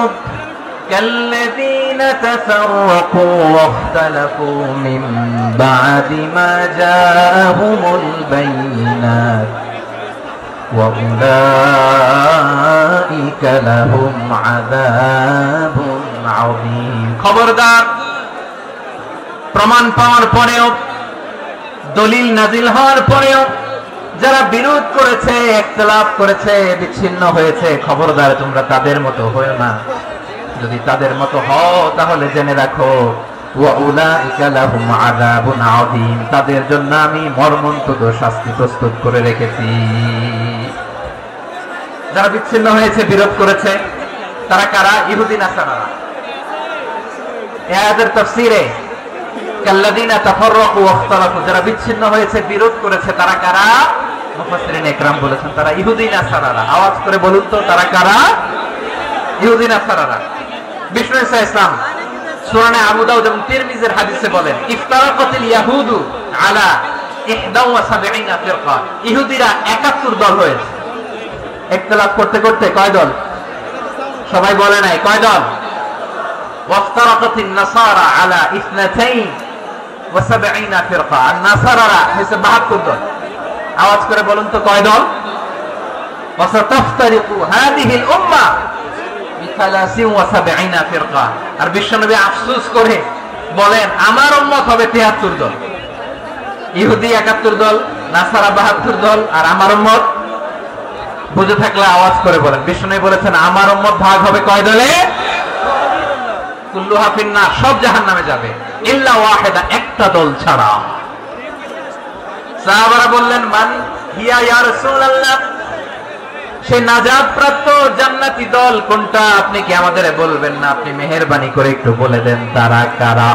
কাল্লাযীনা তাফাররাকু ওয়াখতালাফু মিন বা'দি মা জাআহুমুল বাইয়িনাত ওয়া উলাইকা লাহুম আযাবুন আযীম। খবরদার, প্রমাণ পাওয়ার পরেও, দলিল নাজিল হওয়ার পরেও যারা বিরোধ করেছে, ইখতিলাফ করেছে, বিচ্ছিন্ন হয়েছে, খবরদার তোমরা তাদের মতো হয়ো না। যদি তাদের মতো হও তাহলে জেনে রাখো, ওয়া উলাইকা লাহুম আযাবুন আযীম, তাদের জন্য আমি মর্মন্তুদ শাস্তি প্রস্তুত করে রেখেছি। যারা বিচ্ছিন্ন হয়েছে, বিরোধ করেছে, তারা কারা? ইহুদি নাসারারা। এই আয়াতের তাফসীরে কাল্লাযীনা তাফাররাকু ওয়াখতালাফু, যারা বিচ্ছিন্ন হয়েছে, বিরোধ করেছে, তারা কারা? মুফাসসিরিন ইকরাম বলেছেন তারা ইহুদি নাসারারা। আওয়াজ করে বলুন তো তারা কারা? ইহুদি নাসারারা। বিষ্ণু ঈসা ইসলাম সুনানে আবু দাউদ এবং তিরমিজির হাদিসে বলেন ইফতারাকাতিল ইয়াহুদু আলা 71 ফিরকা। ইহুদিরা 71 দল হয়েছে। ইখতিলাফ করতে করতে কয় দল? সবাই বলে নাই কয় দল? ওয়াফতারাকাতিন নাসারা আলা 72 ফিরকা। আর নাসারারা হয়েছে 72 দল। আওয়াজ করে বলুন তো কয় দল? ওয়াসাতাফতারিকু হাদিহিল উম্মাহ বি73 ফিরকা। আর বিশ্বনবী আফসোস করে বলেন আমার উম্মত হবে 73 দল। ইহুদি 71 দল, নাসারা 72 দল, আর আমার উম্মত বুঝে থাকলে আওয়াজ করে বলেন। বিশ্বনবী বলেছেন আমার উম্মত ভাগ হবে কয় দলে? কুল্লুহা ফিন্নার, সব জাহান্নামে যাবে ইল্লা ওয়াহিদা, একটা দল ছাড়া। সাহাবারা বললেন মান হিয়া ইয়া রাসূলুল্লাহ, সেই নাজাত প্রাপ্ত জান্নাতি দল কোনটা? আপনি কি আমাদের বলবেন না? আপনি মেহেরবানি করে একটু বলে দেন তারা কারা?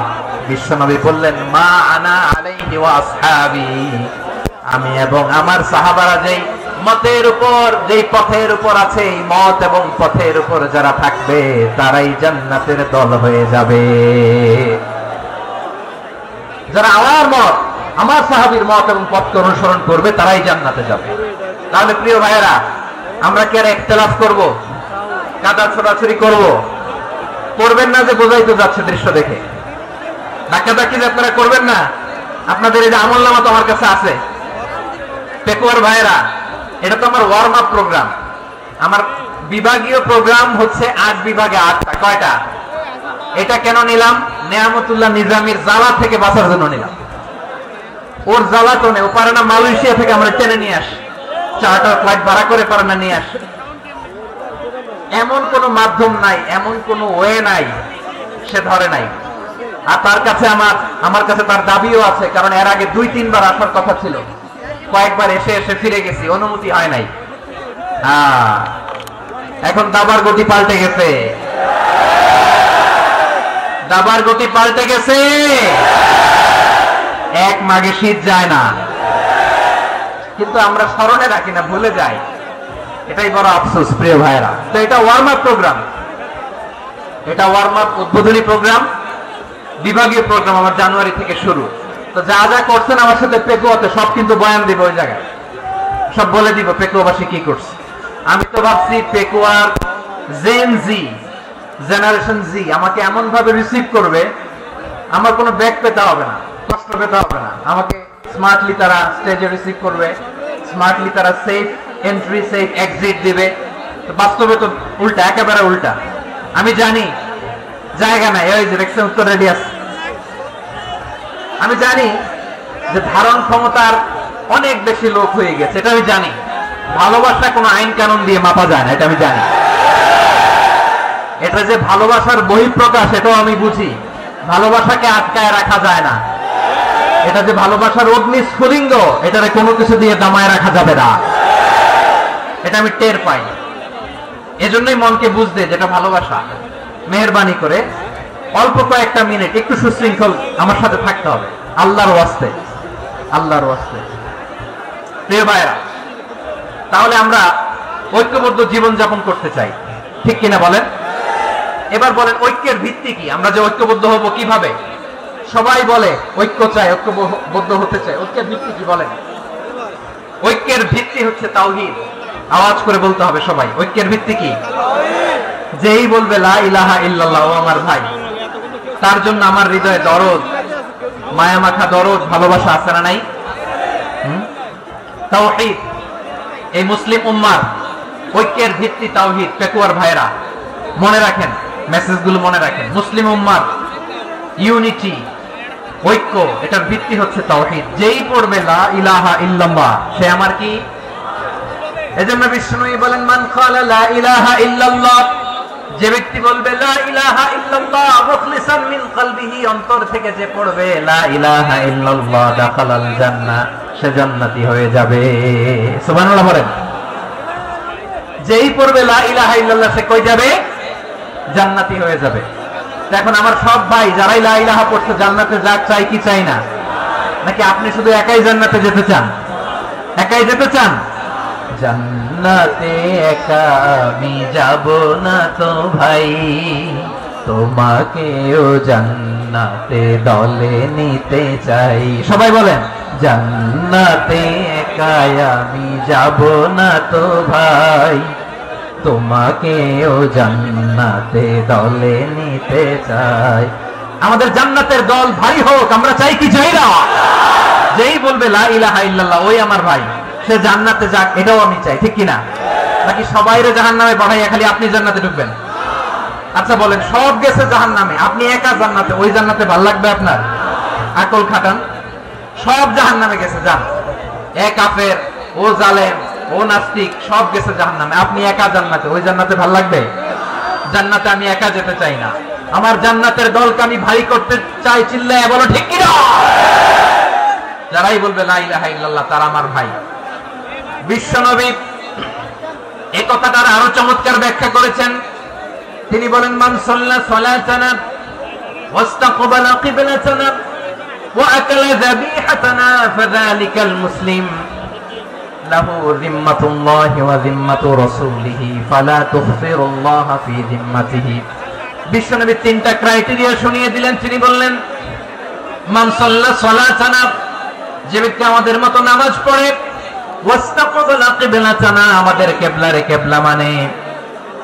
বিশ্বনবী বললেন মা আনা আলাইহি ওয়া আসহাবি, আমি এবং আমার সাহাবারা যেই মতের উপর, যেই পথের উপর আছে, এই মত এবং পথের উপর যারা থাকবে তারাই জান্নাতের দল হয়ে যাবে। যারা আমার মত, আমার সাহাবীর মত এবং পথকে অনুসরণ করবে তারাই জান্নাতে যাবে। তাহলে প্রিয় ভাইয়েরা, আমরা কি আর ইখতিলাফ করব? কাদা ছোড়াছুরি করব? করবেন না যে বোঝাই তো যাচ্ছে দৃশ্য দেখে। ধাক্কাধাক্কি যে আপনারা করবেন না। আপনাদের এই যে আমলনামা তো আমার কাছে আছে। পেকুয়ার ভাইয়েরা, এটা তো আমার ওয়ার্ম আপ প্রোগ্রাম। আমার বিভাগীয় প্রোগ্রাম হচ্ছে 8 বিভাগে 8টা। কয়টা? এটা কেন নিলাম? নেয়ামতুল্লাহ নিজামীর জ্বালা থেকে বাঁচার জন্য নিলাম। ওর জ্বালাতনে ও পারে না মালয়েশিয়া থেকে আমরা টেনে নিয়ে আসি, চার্টার ফ্লাইট ভাড়া করে পারে না নিয়ে আসি। এমন কোন মাধ্যম নাই, এমন কোন ওয়ে নাই সে ধরে নাই। আর তার কাছে আমার কাছে তার দাবিও আছে, কারণ এর আগে 2-3 বার আসার কথা ছিল। কয়েকবার এসে এসে ফিরে গেছি, অনুমতি হয় নাই। এখন দাবার গতি পাল্টে গেছে, দাবার গতি পাল্টে গেছে। এক মাঘে শীত যায় না, কিন্তু আমরা স্মরণে রাখি না, ভুলে যাই। এটাই বড় আফসোস প্রিয় ভাইরা। তো এটা ওয়ার্ম আপ প্রোগ্রাম, এটা ওয়ার্ম আপ উদ্বোধনী প্রোগ্রাম, বিভাগীয় প্রোগ্রাম আমার জানুয়ারি থেকে শুরু। তো যা যা করছেন আমার সাথে পেকুয়াতে সব কিন্তু বয়ান দিব, ওই জায়গায় সব বলে দিব পেকুয়াবাসী কি করছে। আমি তো ভাবছি পেকুয়ার জেন জি, জেনারেশন জি আমাকে এমন ভাবে রিসিভ করবে, আমার কোনো ব্যাক পেতে হবে না, কষ্ট পেতে হবে না। আমাকে স্মার্টলি তারা স্টেজে রিসিভ করবে, স্মার্টলি তারা সেফ এন্ট্রি সেফ এক্সিট দিবে। তো বাস্তবে তো উল্টা, একেবারে উল্টা। আমি জানি জায়গা নাই, ওই যে দেখছেন উত্তর রেডি আছে। আমি জানি যে ধারণ ক্ষমতার অনেক বেশি লোক হয়ে গেছে, এটা আমি জানি। ভালোবাসা কোনো আইন কানুন দিয়ে মাপা যায় না, এটা আমি জানি। এটা যে ভালোবাসার বহিঃপ্রকাশ, এটাও আমি বুঝি। ভালোবাসাকে আটকায় রাখা যায় না। এটা যে ভালোবাসার অগ্নি স্ফুলিঙ্গ, এটারে কোনো কিছু দিয়ে দামায় রাখা যাবে না, এটা আমি টের পাই। এজন্যই মনকে বুঝতে যেটা ভালোবাসা। মেহেরবানি করে অল্প কয়েকটা মিনিট একটু সুশৃঙ্খল আমার সাথে থাকতে হবে, আল্লাহর ওয়াস্তে, আল্লাহর ওয়াস্তে। প্রিয় ভাইরা, তাহলে আমরা ঐক্যবদ্ধ জীবন যাপন করতে চাই, ঠিক কিনা বলেন? এবার বলেন ঐক্যের ভিত্তি কি? আমরা যে ঐক্যবদ্ধ হব কিভাবে? সবাই বলে ঐক্য চাই, ঐক্যবদ্ধ হতে চাই। ঐক্যের ভিত্তি কি বলেন? ঐক্যের ভিত্তি হচ্ছে তাওহীদ। আওয়াজ করে বলতে হবে সবাই, ঐক্যের ভিত্তি কি? যেই বলবে লা ইলাহা ইল্লাল্লাহ, ও আমার ভাই, তার জন্য আমার হৃদয়ে দরদ, মায়া মাখা দরদ, ভালোবাসা আছে না নাই? তাওহীদ। এই মুসলিম উম্মার ঐক্যের ভিত্তি তাওহীদ। পেকুয়ার ভাইরা মনে রাখেন, মেসেজগুলো মনে রাখেন। মুসলিম উম্মার ইউনিটি, ঐক্য, এটার ভিত্তি হচ্ছে তাওহীদ। যেই পড়বে লা ইলাহা ইল্লাল্লাহ, সে আমার কি? এজন্য বিষ্ণুই বলেন মান ক্বালা লা ইলাহা ইল্লাল্লাহ, যে ব্যক্তি বলবে লা ইলাহা ইল্লাল্লাহ মুখলিসান মিন কলবিহি, অন্তর থেকে যে পড়বে লা ইলাহা ইল্লাল্লাহ, দাখালাল জান্নাহ, সে জান্নাতি হয়ে যাবে। সুবহানাল্লাহ বলেন। যেই পড়বে লা ইলাহা ইল্লাল্লাহ, সে কই যাবে? জান্নাতি হয়ে যাবে। এখন আমার সব ভাই যারাই লা ইলাহা পড়ছে জান্নাতে যাক, চাই কি চাই না? নাকি আপনি শুধু একাই জান্নাতে যেতে চান? একাই যেতে চান? জান্নাতে একা আমি যাব না তো ভাই, তোমাকেও জান্নাতে দলে নিতে চাই। সবাই বলেন, জান্নাতে একা আমি যাব না তো ভাই, তোমাকেও জান্নাতে দলে নিতে চাই। আমাদের জান্নাতের দল ভারী হোক, আমরা চাই কি চাই না? যেই বলবে লা ইলাহা ইল্লাল্লাহ ওই আমার ভাই, সে জান্নাতে যাক, এটাও আমি চাই, ঠিক কিনা? নাকি সবাইরে জাহান্নামে পাঠাইয়া খালি আপনি জান্নাতে ঢুকবেন? আচ্ছা বলেন, সব গেছে জাহান্নামে, আপনি একা জান্নাতে, ওই জান্নাতে ভালো লাগবে আপনার? আকল খাটান। সব জাহান্নামে গেছে, যান। এ কাফের, ও জালেম, ও নাস্তিক, সব গেছে জাহান্নামে, আপনি একা জান্নাতে, ওই জান্নাতে ভালো লাগবে? জান্নাতে আমি একা যেতে চাই না, আমার জান্নাতের দলকে আমি ভাই করতে চাই। চিল্লায় বলো ঠিক কিনা? যারাই বলবে লা ইলাহা ইল্লাল্লাহ তারা আমার ভাই। বিশ্বনবী এই কথাটার আরো চমৎকার ব্যাখ্যা করেছেন। তিনি বলেন, মান সাল্লা সালাতানা ওয়াস্তাকবালা কিবলাতানা ওয়া আকালা যাবিহাতানা ফাযালিকাল মুসলিম লাহু যিম্মাতুল্লাহি ওয়া যিম্মাতু রাসূলিহি ফালা তুখফিরুল্লাহা ফি যিম্মাতিহি। বিশ্বনবী তিনটা ক্রাইটেরিয়া শুনিয়ে দিলেন। তিনি বললেন, মান সাল্লা সালাতানা, যে ব্যক্তি আমাদের মতো নামাজ পড়ে, ওয়াস্তাকবালা কিবলাতানা, আমাদের কিবলারে কিবলা মানে,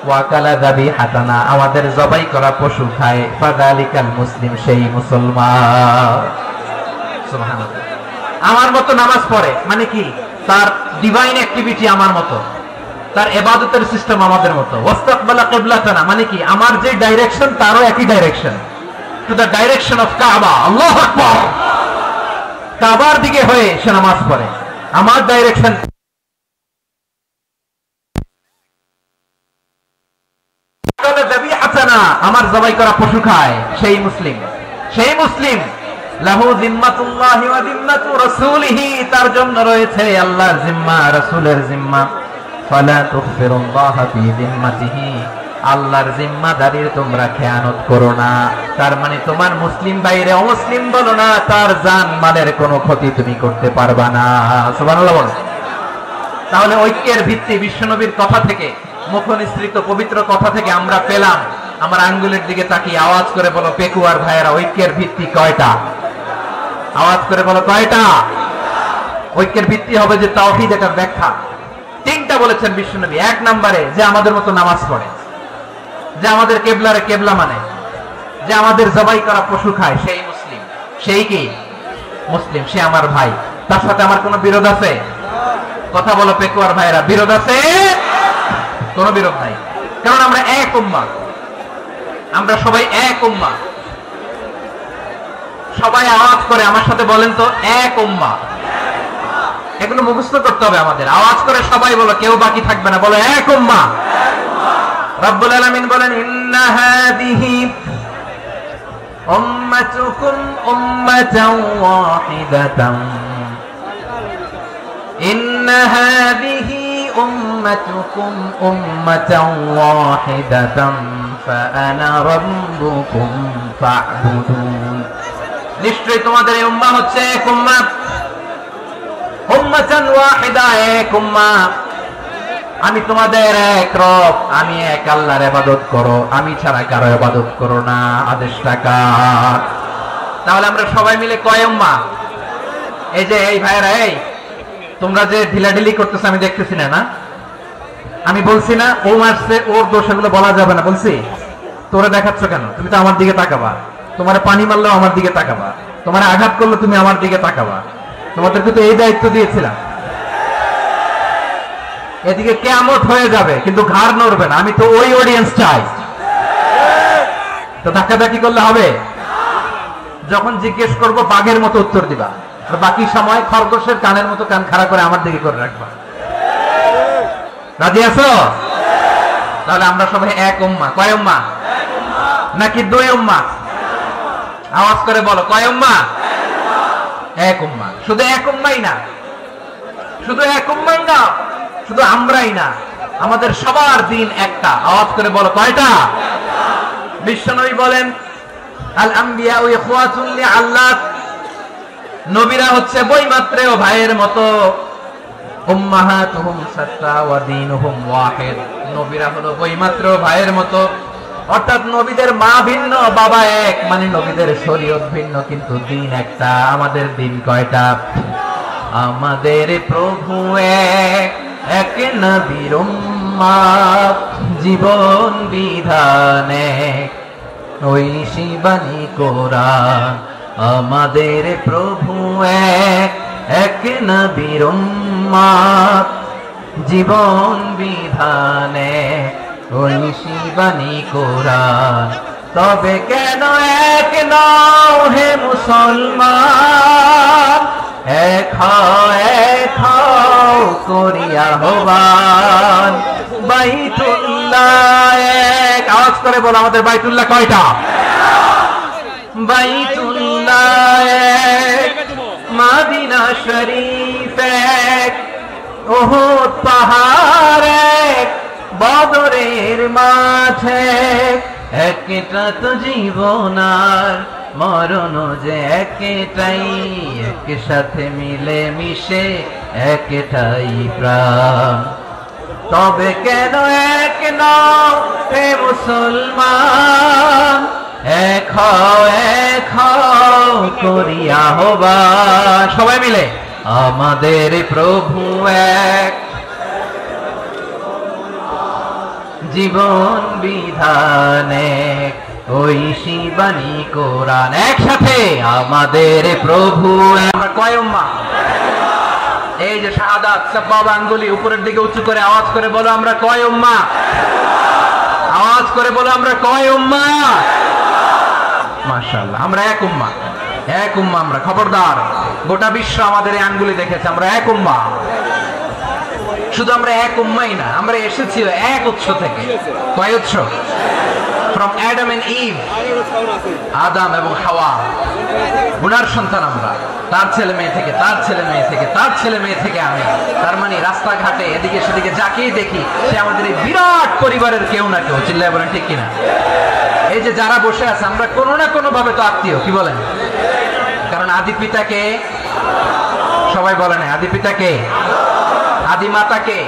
ওয়াকালা যাবিহাতানা, আমাদের জবাই করা পশু খায়, ফাযালিকাল মুসলিম, সেই মুসলমান। সুবহানাল্লাহ। আমার মতো নামাজ পড়ে মানে কি? তার ডিভাইন অ্যাক্টিভিটি আমার মতো, তার ইবাদতের সিস্টেম আমাদের মতো। ওয়াস্তাকবালা কিবলাতানা মানে কি? আমার যে ডাইরেকশন তারও একই direction, to the direction of কাবা। আল্লাহু আকবার। কাবার দিকে হয়ে সে নামাজ পড়ে, আমার ডাইরেকশন। আমার জবাই করা পশু খায়, সেই মুসলিম। সেই মুসলিম লাহু যিম্মাতুল্লাহি ওয়া যিম্মাতু রাসূলিহি, তার জন্য রয়েছে আল্লাহর জিম্মা, রাসূলের জিম্মা। ফালা তুখফিরুল্লাহা ফি যিম্মাতিহি, আল্লাহর জিম্মাদারির তোমরা খেয়ানত করো না। তার মানে তোমার মুসলিম বাইরে অমুসলিম বলো না, তার জান মালের কোনো ক্ষতি তুমি করতে পারবা না। সুবহানাল্লাহ বলো। তাহলে ঐক্যের ভিত্তি বিশ্বনবীর কথা থেকে, মুখনিসৃত পবিত্র কথা থেকে আমরা পেলাম। আমার আঙ্গুলের দিকে তাকিয়ে আওয়াজ করে বলো পেকুয়ার ভাইয়েরা, ঐক্যের ভিত্তি কয়টা? আওয়াজ করে বলো কয়টা? ঐক্যের ভিত্তি হবে যে তাওহীদ, এটার ব্যাখ্যা। তিনটা বলেছেন বিশ্বনবী। এক নম্বরে, যে আমাদের মতো নামাজ পড়ে, যে আমাদের কেবলারে কেবলা মানে, যে আমাদের জবাই করা পশু খায়, সেই মুসলিম। সেই কি? মুসলিম, সে আমার ভাই। তার সাথে আমার কোনো বিরোধ আছে? কথা বলো পেকুয়ার ভাইয়েরা, বিরোধ আছে? কোনো বিরোধ নাই, কারণ আমরা এক উম্মাহ, আমরা সবাই এক উম্মাহ। সবাই আওয়াজ করে আমার সাথে বলেন তো, এক উম্মাহ। এগুলো মুখস্থ করতে হবে আমাদের। আওয়াজ করে সবাই বলো, কেউ বাকি থাকবে না, বলো এক উম্মাহ। রব্বুল আলামিন বলেন, ইন্না হাদিহি উম্মাতুকুম উম্মাতান ওয়াহিদাতান, ইন্না হাদিহি উম্মাতুকুম উম্মাতান ওয়াহিদাতান ফাআনা রাব্বুকুম ফা'বুদুন। নিশ্চয়ই তোমাদের এই উম্মাহ হচ্ছে এক উম্মাহ, উম্মাতান ওয়াহিদা, এক উম্মাহ। আমি তোমাদের এক রব, আমি এক আল্লাহর ইবাদত করো, আমি ছাড়া কারো ইবাদত করো না। আদেশটা কার? তাহলে আমরা সবাই মিলে কয় উম্মাহ? এই যে এই ভাইরা, এই তোমরা যে ঢিলাঢিলি করতেছো আমি দেখতেছি না। আমি বলছি না ও মারছে, ওর দোষ, এগুলো বলা যাবে না। বলছি তোরা দেখাচ্ছ কেন? তুমি তো আমার দিকে তাকাবা। তোমার পানি মারলেও আমার দিকে তাকাবা, তোমার আঘাত করলে তুমি আমার দিকে তাকাবা। তোমাদেরকে তো এই দায়িত্ব দিয়েছিলাম। এদিকে কিয়ামত হয়ে যাবে কিন্তু ঘাড় নড়বে না। আমি তো ওই অডিয়েন্স চাই। তো ধাক্কাধাক্কি করলে হবে? যখন জিজ্ঞেস করব বাঘের মতো উত্তর দিবা, আর বাকি সময় খরগোশের কানের মতো কান খাড়া করে আমার দিকে করে রাখবা। রাজি আছো? তাহলে আমরা সবাই এক উম্মাহ। কয় উম্মাহ? নাকি দুই উম্মাহ? আওয়াজ করে বলো, কয় উম্মাহ? এক উম্মাহ। শুধু এক উম্মাই না, শুধু এক উম্মাই না, শুধু আমরাই না, আমাদের সবার দিন একটা। আওয়াজ করে বলো কয়টা? বিশ্বনবী বলেন, আল আম্বিয়া ইখওয়াতুন লিআল্লাহ, নবীরা হচ্ছে বৈমাত্রেয় ভাইয়ের মতো। উম্মাহাতুহুম সাত্তা ওয়া দীনুহুম ওয়াহিদ। নবীরা হলো বইমাত্র ভাইয়ের মতো, অর্থাৎ নবীদের মা ভিন্ন বাবা এক, মানে নবীদের শরীয়ত ভিন্ন কিন্তু দিন একটা। আমাদের দিন কয়টা? আমাদের প্রভু এক, এক নবীর উম্মত, জীবন বিধান এক, ঐশী বাণী কোরআন। আমাদের প্রভু এক, এক নবীর উম্মত, জীবন বিধান এক, ঐশী বাণী কোরআন। তবে কেন এক নও হে মুসলমান, এক হও করিয়া আহ্বান। বাইতুল্লাহ এক, আওয়াজ করে বলো আমাদের বাইতুল্লাহ কয়টা? বাইতুল্লাহ এক, মদিনা শরীফ এক, উহুদ পাহাড় এক, বদরের মাঠে একটা তো জীবন আর মরণ যে একটাই, একসাথে মিলে মিশে একটাই প্রাণ। তবে কেন এক নও হে মুসলমান, এক হও করিয়া আহ্বান। সবাই মিলে আমাদের প্রভু এক, জীবন বিধান এক, ঐশী বাণী কোরআন। একসাথে আমাদের প্রভু। আমরা কয় উম্মাহ? এই যে শাহাদাত সাব্বাব আঙ্গুলি উপরের দিকে উঁচু করে আওয়াজ করে বলো আমরা কয় উম্মাহ? আওয়াজ করে বলো আমরা কয় উম্মাহ? মাশাআল্লাহ, আমরা এক উম্মাহ, এক উম্মাহ আমরা। খবরদার, গোটা বিশ্ব আমাদের এই আঙ্গুলি দেখেছে, আমরা এক উম্মাহ। শুধু আমরা এক উম্মাই না, আমরা এসেছি এক উৎস থেকে। কয় উৎস? ফ্রম অ্যাডাম এন্ড ইভ, আদম এবং হাওয়া, উনার সন্তান আমরা। তার ছেলে মেয়ে থেকে, তার ছেলে মেয়ে থেকে, তার ছেলে মেয়ে থেকে আমি। তার মানে রাস্তাঘাটে এদিকে সেদিকে যাকেই দেখি সে আমাদের এই বিরাট পরিবারের কেউ না কেউ। চিল্লায় বলেন ঠিক কিনা? এই যে যারা বসে আছে আমরা কোনো না কোনো ভাবে তো আত্মীয়, কি বলেন? কারণ আদি পিতাকে সবাই বলে না, আদি পিতাকে, আদি মাতাকে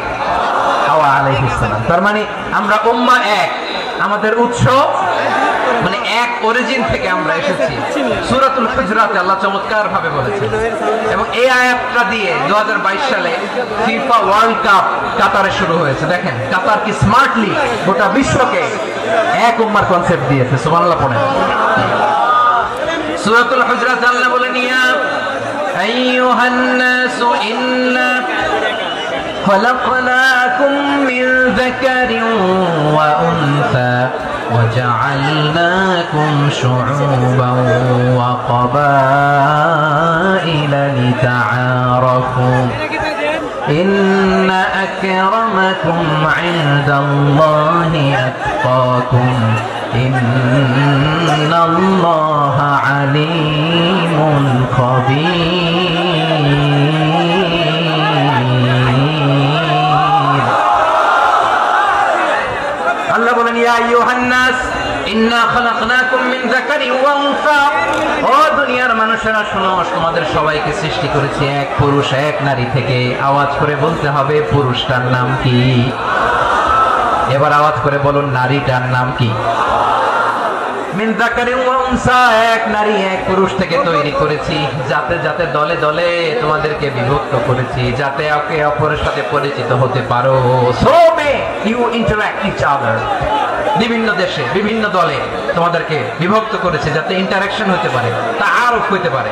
হাওয়া আলাইহিস সালাম। তার মানে আমরা উম্মাহ এক, আমাদের উৎস মানে এক অরিজিন থেকে আমরা এসেছি। সূরাতুল হুজরাতে আল্লাহ চমৎকার ভাবে বলেছেন, এবং এই আয়াতটা দিয়ে 2022 সালে ফিফা ওয়ার্ল্ড কাপ কাতারে শুরু হয়েছে। দেখেন কাতার কি স্মার্টলি গোটা বিশ্বকে এক উম্মার কনসেপ্ট দিয়েছে। সুবহানাল্লাহ পড়েন। সূরাতুল হুজরাতে আল্লাহ বলেন, ইয়া আইয়ুহান নাসু ইন্না خلقناكم من ذكر وأنثى وجعلناكم شعوبا وقبائل لتعارفوا إن أكرمكم عند الله أتقاكم إن الله عليم خبير। আল্লাহ বলেন, ইয়া আইয়ুহান নাস ইন্না খালাকনাকুম মিন যাকারিন ওয়া উনসা। ও দুনিয়ার মানুষেরা শোনো, তোমাদের সবাইকে সৃষ্টি করেছি এক পুরুষ এক নারী থেকে। আওয়াজ করে বলতে হবে পুরুষটার নাম কি? এবার আওয়াজ করে বলুন নারীটার নাম কি? মিন যাকারিন ওয়া উনসা, এক নারী এক পুরুষ থেকে তৈরি করেছি। যাতে যাতে দলে দলে তোমাদেরকে বিভক্ত করেছি, যাতে একে অপরের সাথে পরিচিত হতে পারো। So may you interact each other. বিভিন্ন দেশে বিভিন্ন দলে তোমাদেরকে বিভক্ত করেছে যাতে ইন্টারঅ্যাকশন হতে পারে, তাআরুফ হতে পারে।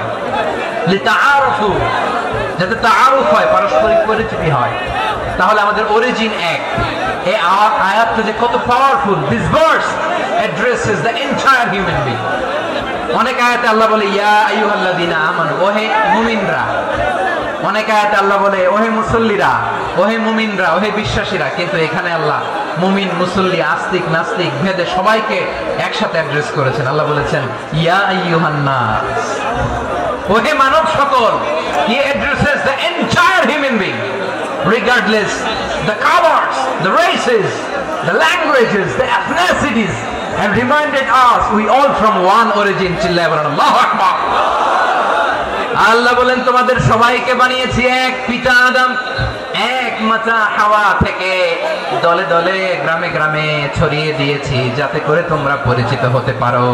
লিতাআরুফু, যাতে তাআরুফ হয়, পারস্পরিক পরিচিতি হয়। তাহলে আমাদের অরিজিন এক। এই আয়াতটা যে কত powerful. This verse addresses the entire human being. অনেক আয়াতে আল্লাহ বলে ইয়া আইয়ুহাল্লাযীনা আমানু, ওহে মুমিনরা। অনেক আয়াতে আল্লাহ বলে ওহে মুসল্লিরা, ওহে মুমিনরা, ওহে বিশ্বাসীরা। কিন্তু এখানে আল্লাহ মুমিন মুসল্লি আস্তিক নাস্তিক ভেদে সবাইকে একসাথে অ্যাড্রেস করেছেন। আল্লাহ বলেছেন ইয়া আইয়ুহান নাস, ওহে মানব সকল। He addresses the entire human being regardless the colors, the races, the languages, the ethnicities, and reminded us we all from one origin. চিল্লায়ে বলেন আল্লাহু আকবার। আল্লাহ বলেন তোমাদের সবাইকে বানিয়েছি এক পিতা আদম, মাচা হাওয়া থেকে দলে দলে গ্রামে গ্রামে ছড়িয়ে দিয়েছি যাতে করে তোমরা পরিচিত হতে পারো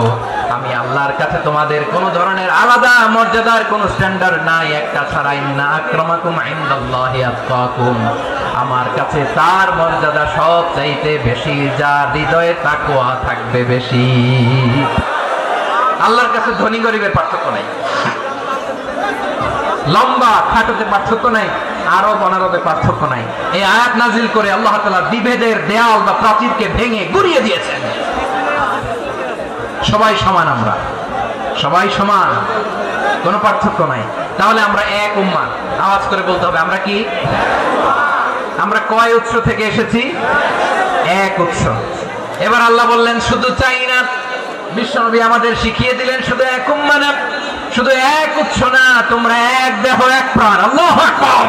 আমি আল্লাহর কাছে তোমাদের কোন ধরনের আলাদা মর্যাদার কোন স্ট্যান্ডার্ড নাই একটা ছাড়া ইন্না আক্রামাকুম ইনদাল্লাহি আতকাকুম আমার কাছে তার মর্যাদা সব চাইতে বেশি যার হৃদয়ে তাকওয়া থাকবে বেশি আল্লাহর কাছে ধনী গরিবের পার্থক্য নাই লম্বা খাটোতে পার্থক্য নাই আরব অনারবে পার্থক্য নাই এই আয়াত নাজিল করে আল্লাহ তাআলা বিভেদের দেয়াল বা প্রাচীরকে ভেঙে গুড়িয়ে দিয়েছেন সবাই সমান আমরা সবাই সমান কোনো পার্থক্য নাই তাহলে আমরা এক উম্মাহ আওয়াজ করে বলতে হবে আমরা কি আমরা কয় উৎস থেকে এসেছি এক উৎস এবার আল্লাহ বললেন শুধু চাই না বিশ্বনবী আমাদের শিখিয়ে দিলেন শুধু এক উম্মাহ না শুধু এক উৎস না তোমরা এক দেহ এক প্রাণ আল্লাহু আকবার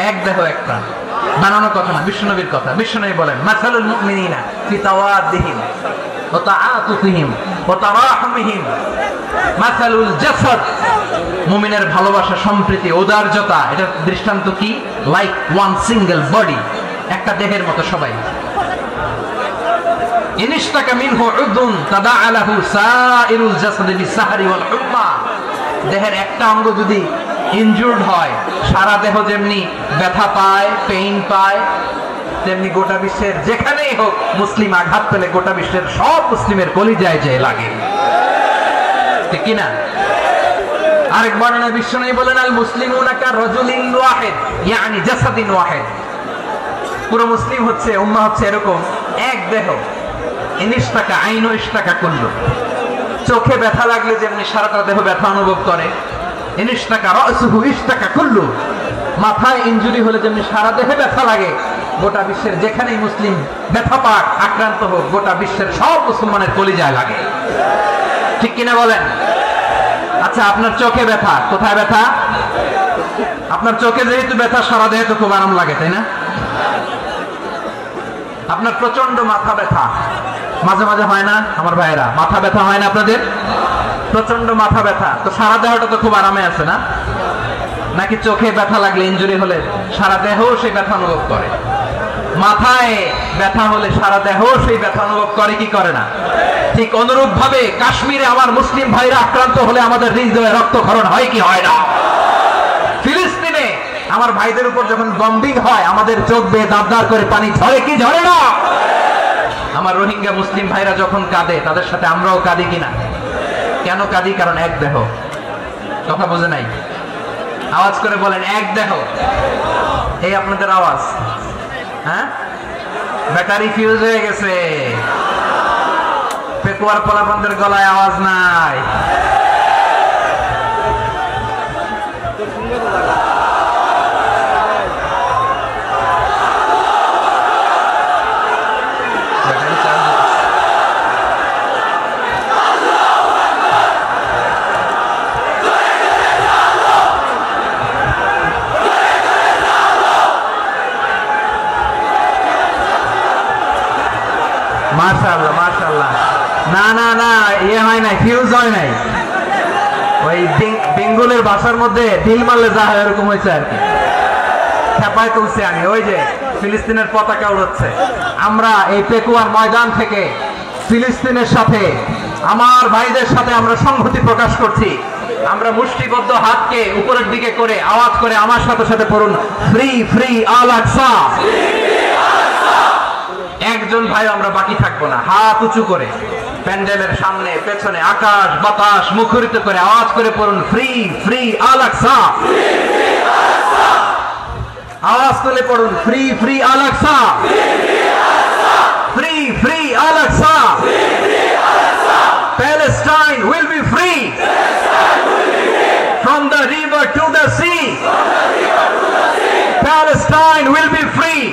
এক দেহ এক প্রাণ বানানো কথা না বিশ্বনবীর কথা বিশ্বনবী বলেন মাসালুল মুমিনিনা ফি তাওয়াদ্দিহিম ওয়া তাআতুফিহিম ওয়া তারাহুমিহিম মাসালুল জাসাদ মুমিনের ভালোবাসা সম্প্রীতি উদারতা এটা দৃষ্টান্ত কি লাইক ওয়ান সিঙ্গেল বডি একটা দেহের মতো সবাই ইনিশতাকা মিনহু উদুন তাদাআ লাহু সাইরুল জাসাদি বিসাহরি ওয়াল হুম্মা দেহের একটা অঙ্গ যদি ইনজুরড হয় সারা দেহ যেমনি ব্যথা পায় পেইন পায় তেমনি গোটা বিশ্বের যেখানেই হোক মুসলিম আঘাত পেলে গোটা বিশ্বের সব মুসলিমের কলিজায় যায় লাগে ঠিক কি না আরেক বর্ণনায় বিশ্বনবী বলেন আল মুসলিমুনা কা রাজুলিন ওয়াহিদ ইয়ানি জাসাদিন ওয়াহিদ পুরো মুসলিম হচ্ছে উম্মাহ হচ্ছে এরকম এক দেহ ইনিশতাকা আইনু ইশতাকা কুল্লু চোখে ব্যথা লাগলে যেমনি সারাটা দেহ ব্যথা অনুভব করে ইনিশতাকা রাসুহু ইশতাকা কুল্লু মাথায় ইনজুরি হলে যেমনি সারা দেহে ব্যথা লাগে গোটা বিশ্বের যেখানেই মুসলিম ব্যথা পাক আক্রান্ত হোক গোটা বিশ্বের সব মুসলমানের কলিজায় লাগে ঠিক কিনা বলেন আচ্ছা আপনার চোখে ব্যথা কোথায় ব্যথা আপনার চোখে যেহেতু ব্যথা সারা দেহে তো খুব আরাম লাগে তাই না আপনার প্রচন্ড মাথা ব্যথা মাঝে মাঝে হয় না আমার ভাইয়েরা মাথা ব্যথা হয় না আপনাদের প্রচন্ড মাথা ব্যথা তো সারা দেহটা তো খুব আরামে আছে না নাকি চোখে ব্যথা লাগলে ইনজুরি হলে সারা দেহ সেই ব্যথা অনুভব করে মাথায় ব্যথা হলে সারা দেহ সেই ব্যথা অনুভব করে কি করে না ঠিক অনুরূপ ভাবে কাশ্মীরে আমার মুসলিম ভাইরা আক্রান্ত হলে আমাদের হৃদয়ে রক্তক্ষরণ হয় কি হয় না ফিলিস্তিনে আমার ভাইদের উপর যখন বম্বিং হয় আমাদের চোখ বেয়ে দাঁড় করে পানি ঝরে কি ঝরে না আমার রোহিঙ্গা মুসলিম ভাইরা যখন কাঁদে তাদের সাথে আমরাও কাঁদি কিনা কেন কাঁদি কারণ এক দেহ কথা বুঝে নাই আওয়াজ করে বলেন এক দেহ এই আপনাদের আওয়াজ হ্যাঁ ব্যাটারি ফিউজ হয়ে গেছে পেকুয়ার পোলাপানদের গলায় আওয়াজ নাই মাশাআল্লাহ মাশাআল্লাহ না না না ইয়ে হয় নাই ফিউজ হয় নাই ওই বেঙ্গলের ভাষার মধ্যে ঢিল মারলে যা হয় এরকম হয়েছে আর কি খেপায় তুলছি আমি ওই যে ফিলিস্তিনের পতাকা উড়াচ্ছে আমরা এই পেকুয়ার ময়দান থেকে ফিলিস্তিনের সাথে আমার ভাইদের সাথে আমরা সংহতি প্রকাশ করছি আমরা মুষ্টিবদ্ধ হাতকে উপরের দিকে করে আওয়াজ করে আমার সাথে সাথে পড়ুন ফ্রি ফ্রি আল আকসা একজন ভাই আমরা বাকি থাকবো না হাত উঁচু করে প্যান্ডেলের সামনে পেছনে আকাশ বাতাস মুখরিত করে আওয়াজ করে পড়ুন ফ্রি ফ্রি আল আকসা আওয়াজ তুলে পড়ুন free free Al Aqsa free free Al Aqsa Palestine will be free from the river to the sea Palestine will be free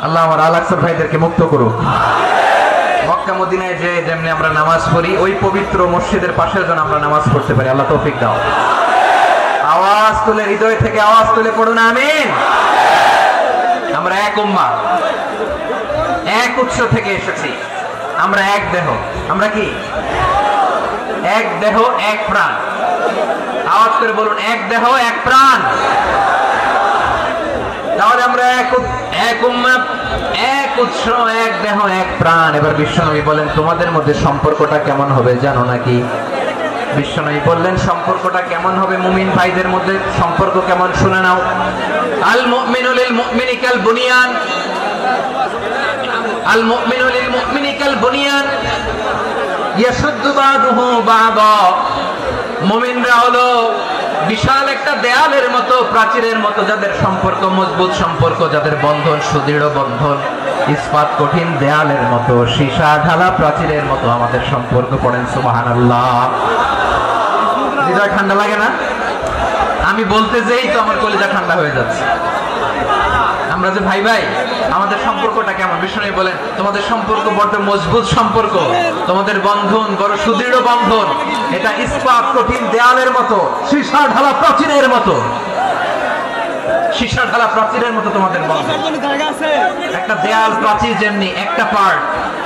আল্লাহ আমার আল-আকসার ভাইদেরকে মুক্ত করুক মক্কা মদিনায় যে যেমনি আমরা নামাজ পড়ি ওই পবিত্র মসজিদের পাশে যেন আমরা নামাজ পড়তে পারি আল্লাহ তৌফিক দাও আওয়াজ তুলে হৃদয় থেকে আওয়াজ তুলে পড়ুন আমিন আমরা এক উম্মাহ এক উৎস থেকে এসেছি আমরা এক দেহ আমরা কি এক দেহ এক প্রাণ। আওয়াজ করে বলুন, এক দেহ এক প্রাণ। তাহলে আমরা এক উম্মাহ, এক উৎস, এক দেহ এক প্রাণ। এবার বিশ্বনবী বলেন, তোমাদের মধ্যে সম্পর্কটা কেমন হবে জানো নাকি? বিশ্বনবী বললেন, সম্পর্কটা কেমন হবে? মুমিন ভাইদের মধ্যে সম্পর্ক কেমন শুনে নাও। আল মুমিনু লিল মুমিনি কাল বুনিয়ান, আল মুমিনু লিল মুমিনি কাল বুনিয়ান ইয়াশুদ্দু বাদুহু বাদা। মুমিনরা হলো বিশাল একটা দেয়ালের মতো, প্রাচীরের মতো, যাদের সম্পর্ক মজবুত সম্পর্ক, যাদের বন্ধন সুদৃঢ় বন্ধন, ইস্পাত কঠিন দেয়ালের মতো, সীসা ঢালা প্রাচীরের মতো আমাদের সম্পর্ক। পড়েন সুবহানাল্লাহ। হৃদয় ঠান্ডা লাগে না? আমি বলতে যেই তো আমার কলিজা ঠান্ডা হয়ে যাচ্ছে। আমরা যে ভাই ভাই, আমাদের সম্পর্কটা কেমন? বিষ্ণু বলেন, তোমাদের সম্পর্ক বড় মজবুত সম্পর্ক, তোমাদের বন্ধন বড় সুদৃঢ় বন্ধন, এটা ইস্পাত কঠিন দেয়ালের মতো, সীসা ঢালা প্রাচীরের মতো, সীসা ঢালা প্রাচীরের মতো তোমাদের বন্ধন। একটা দেয়াল প্রাচীর যেমনি একটা part,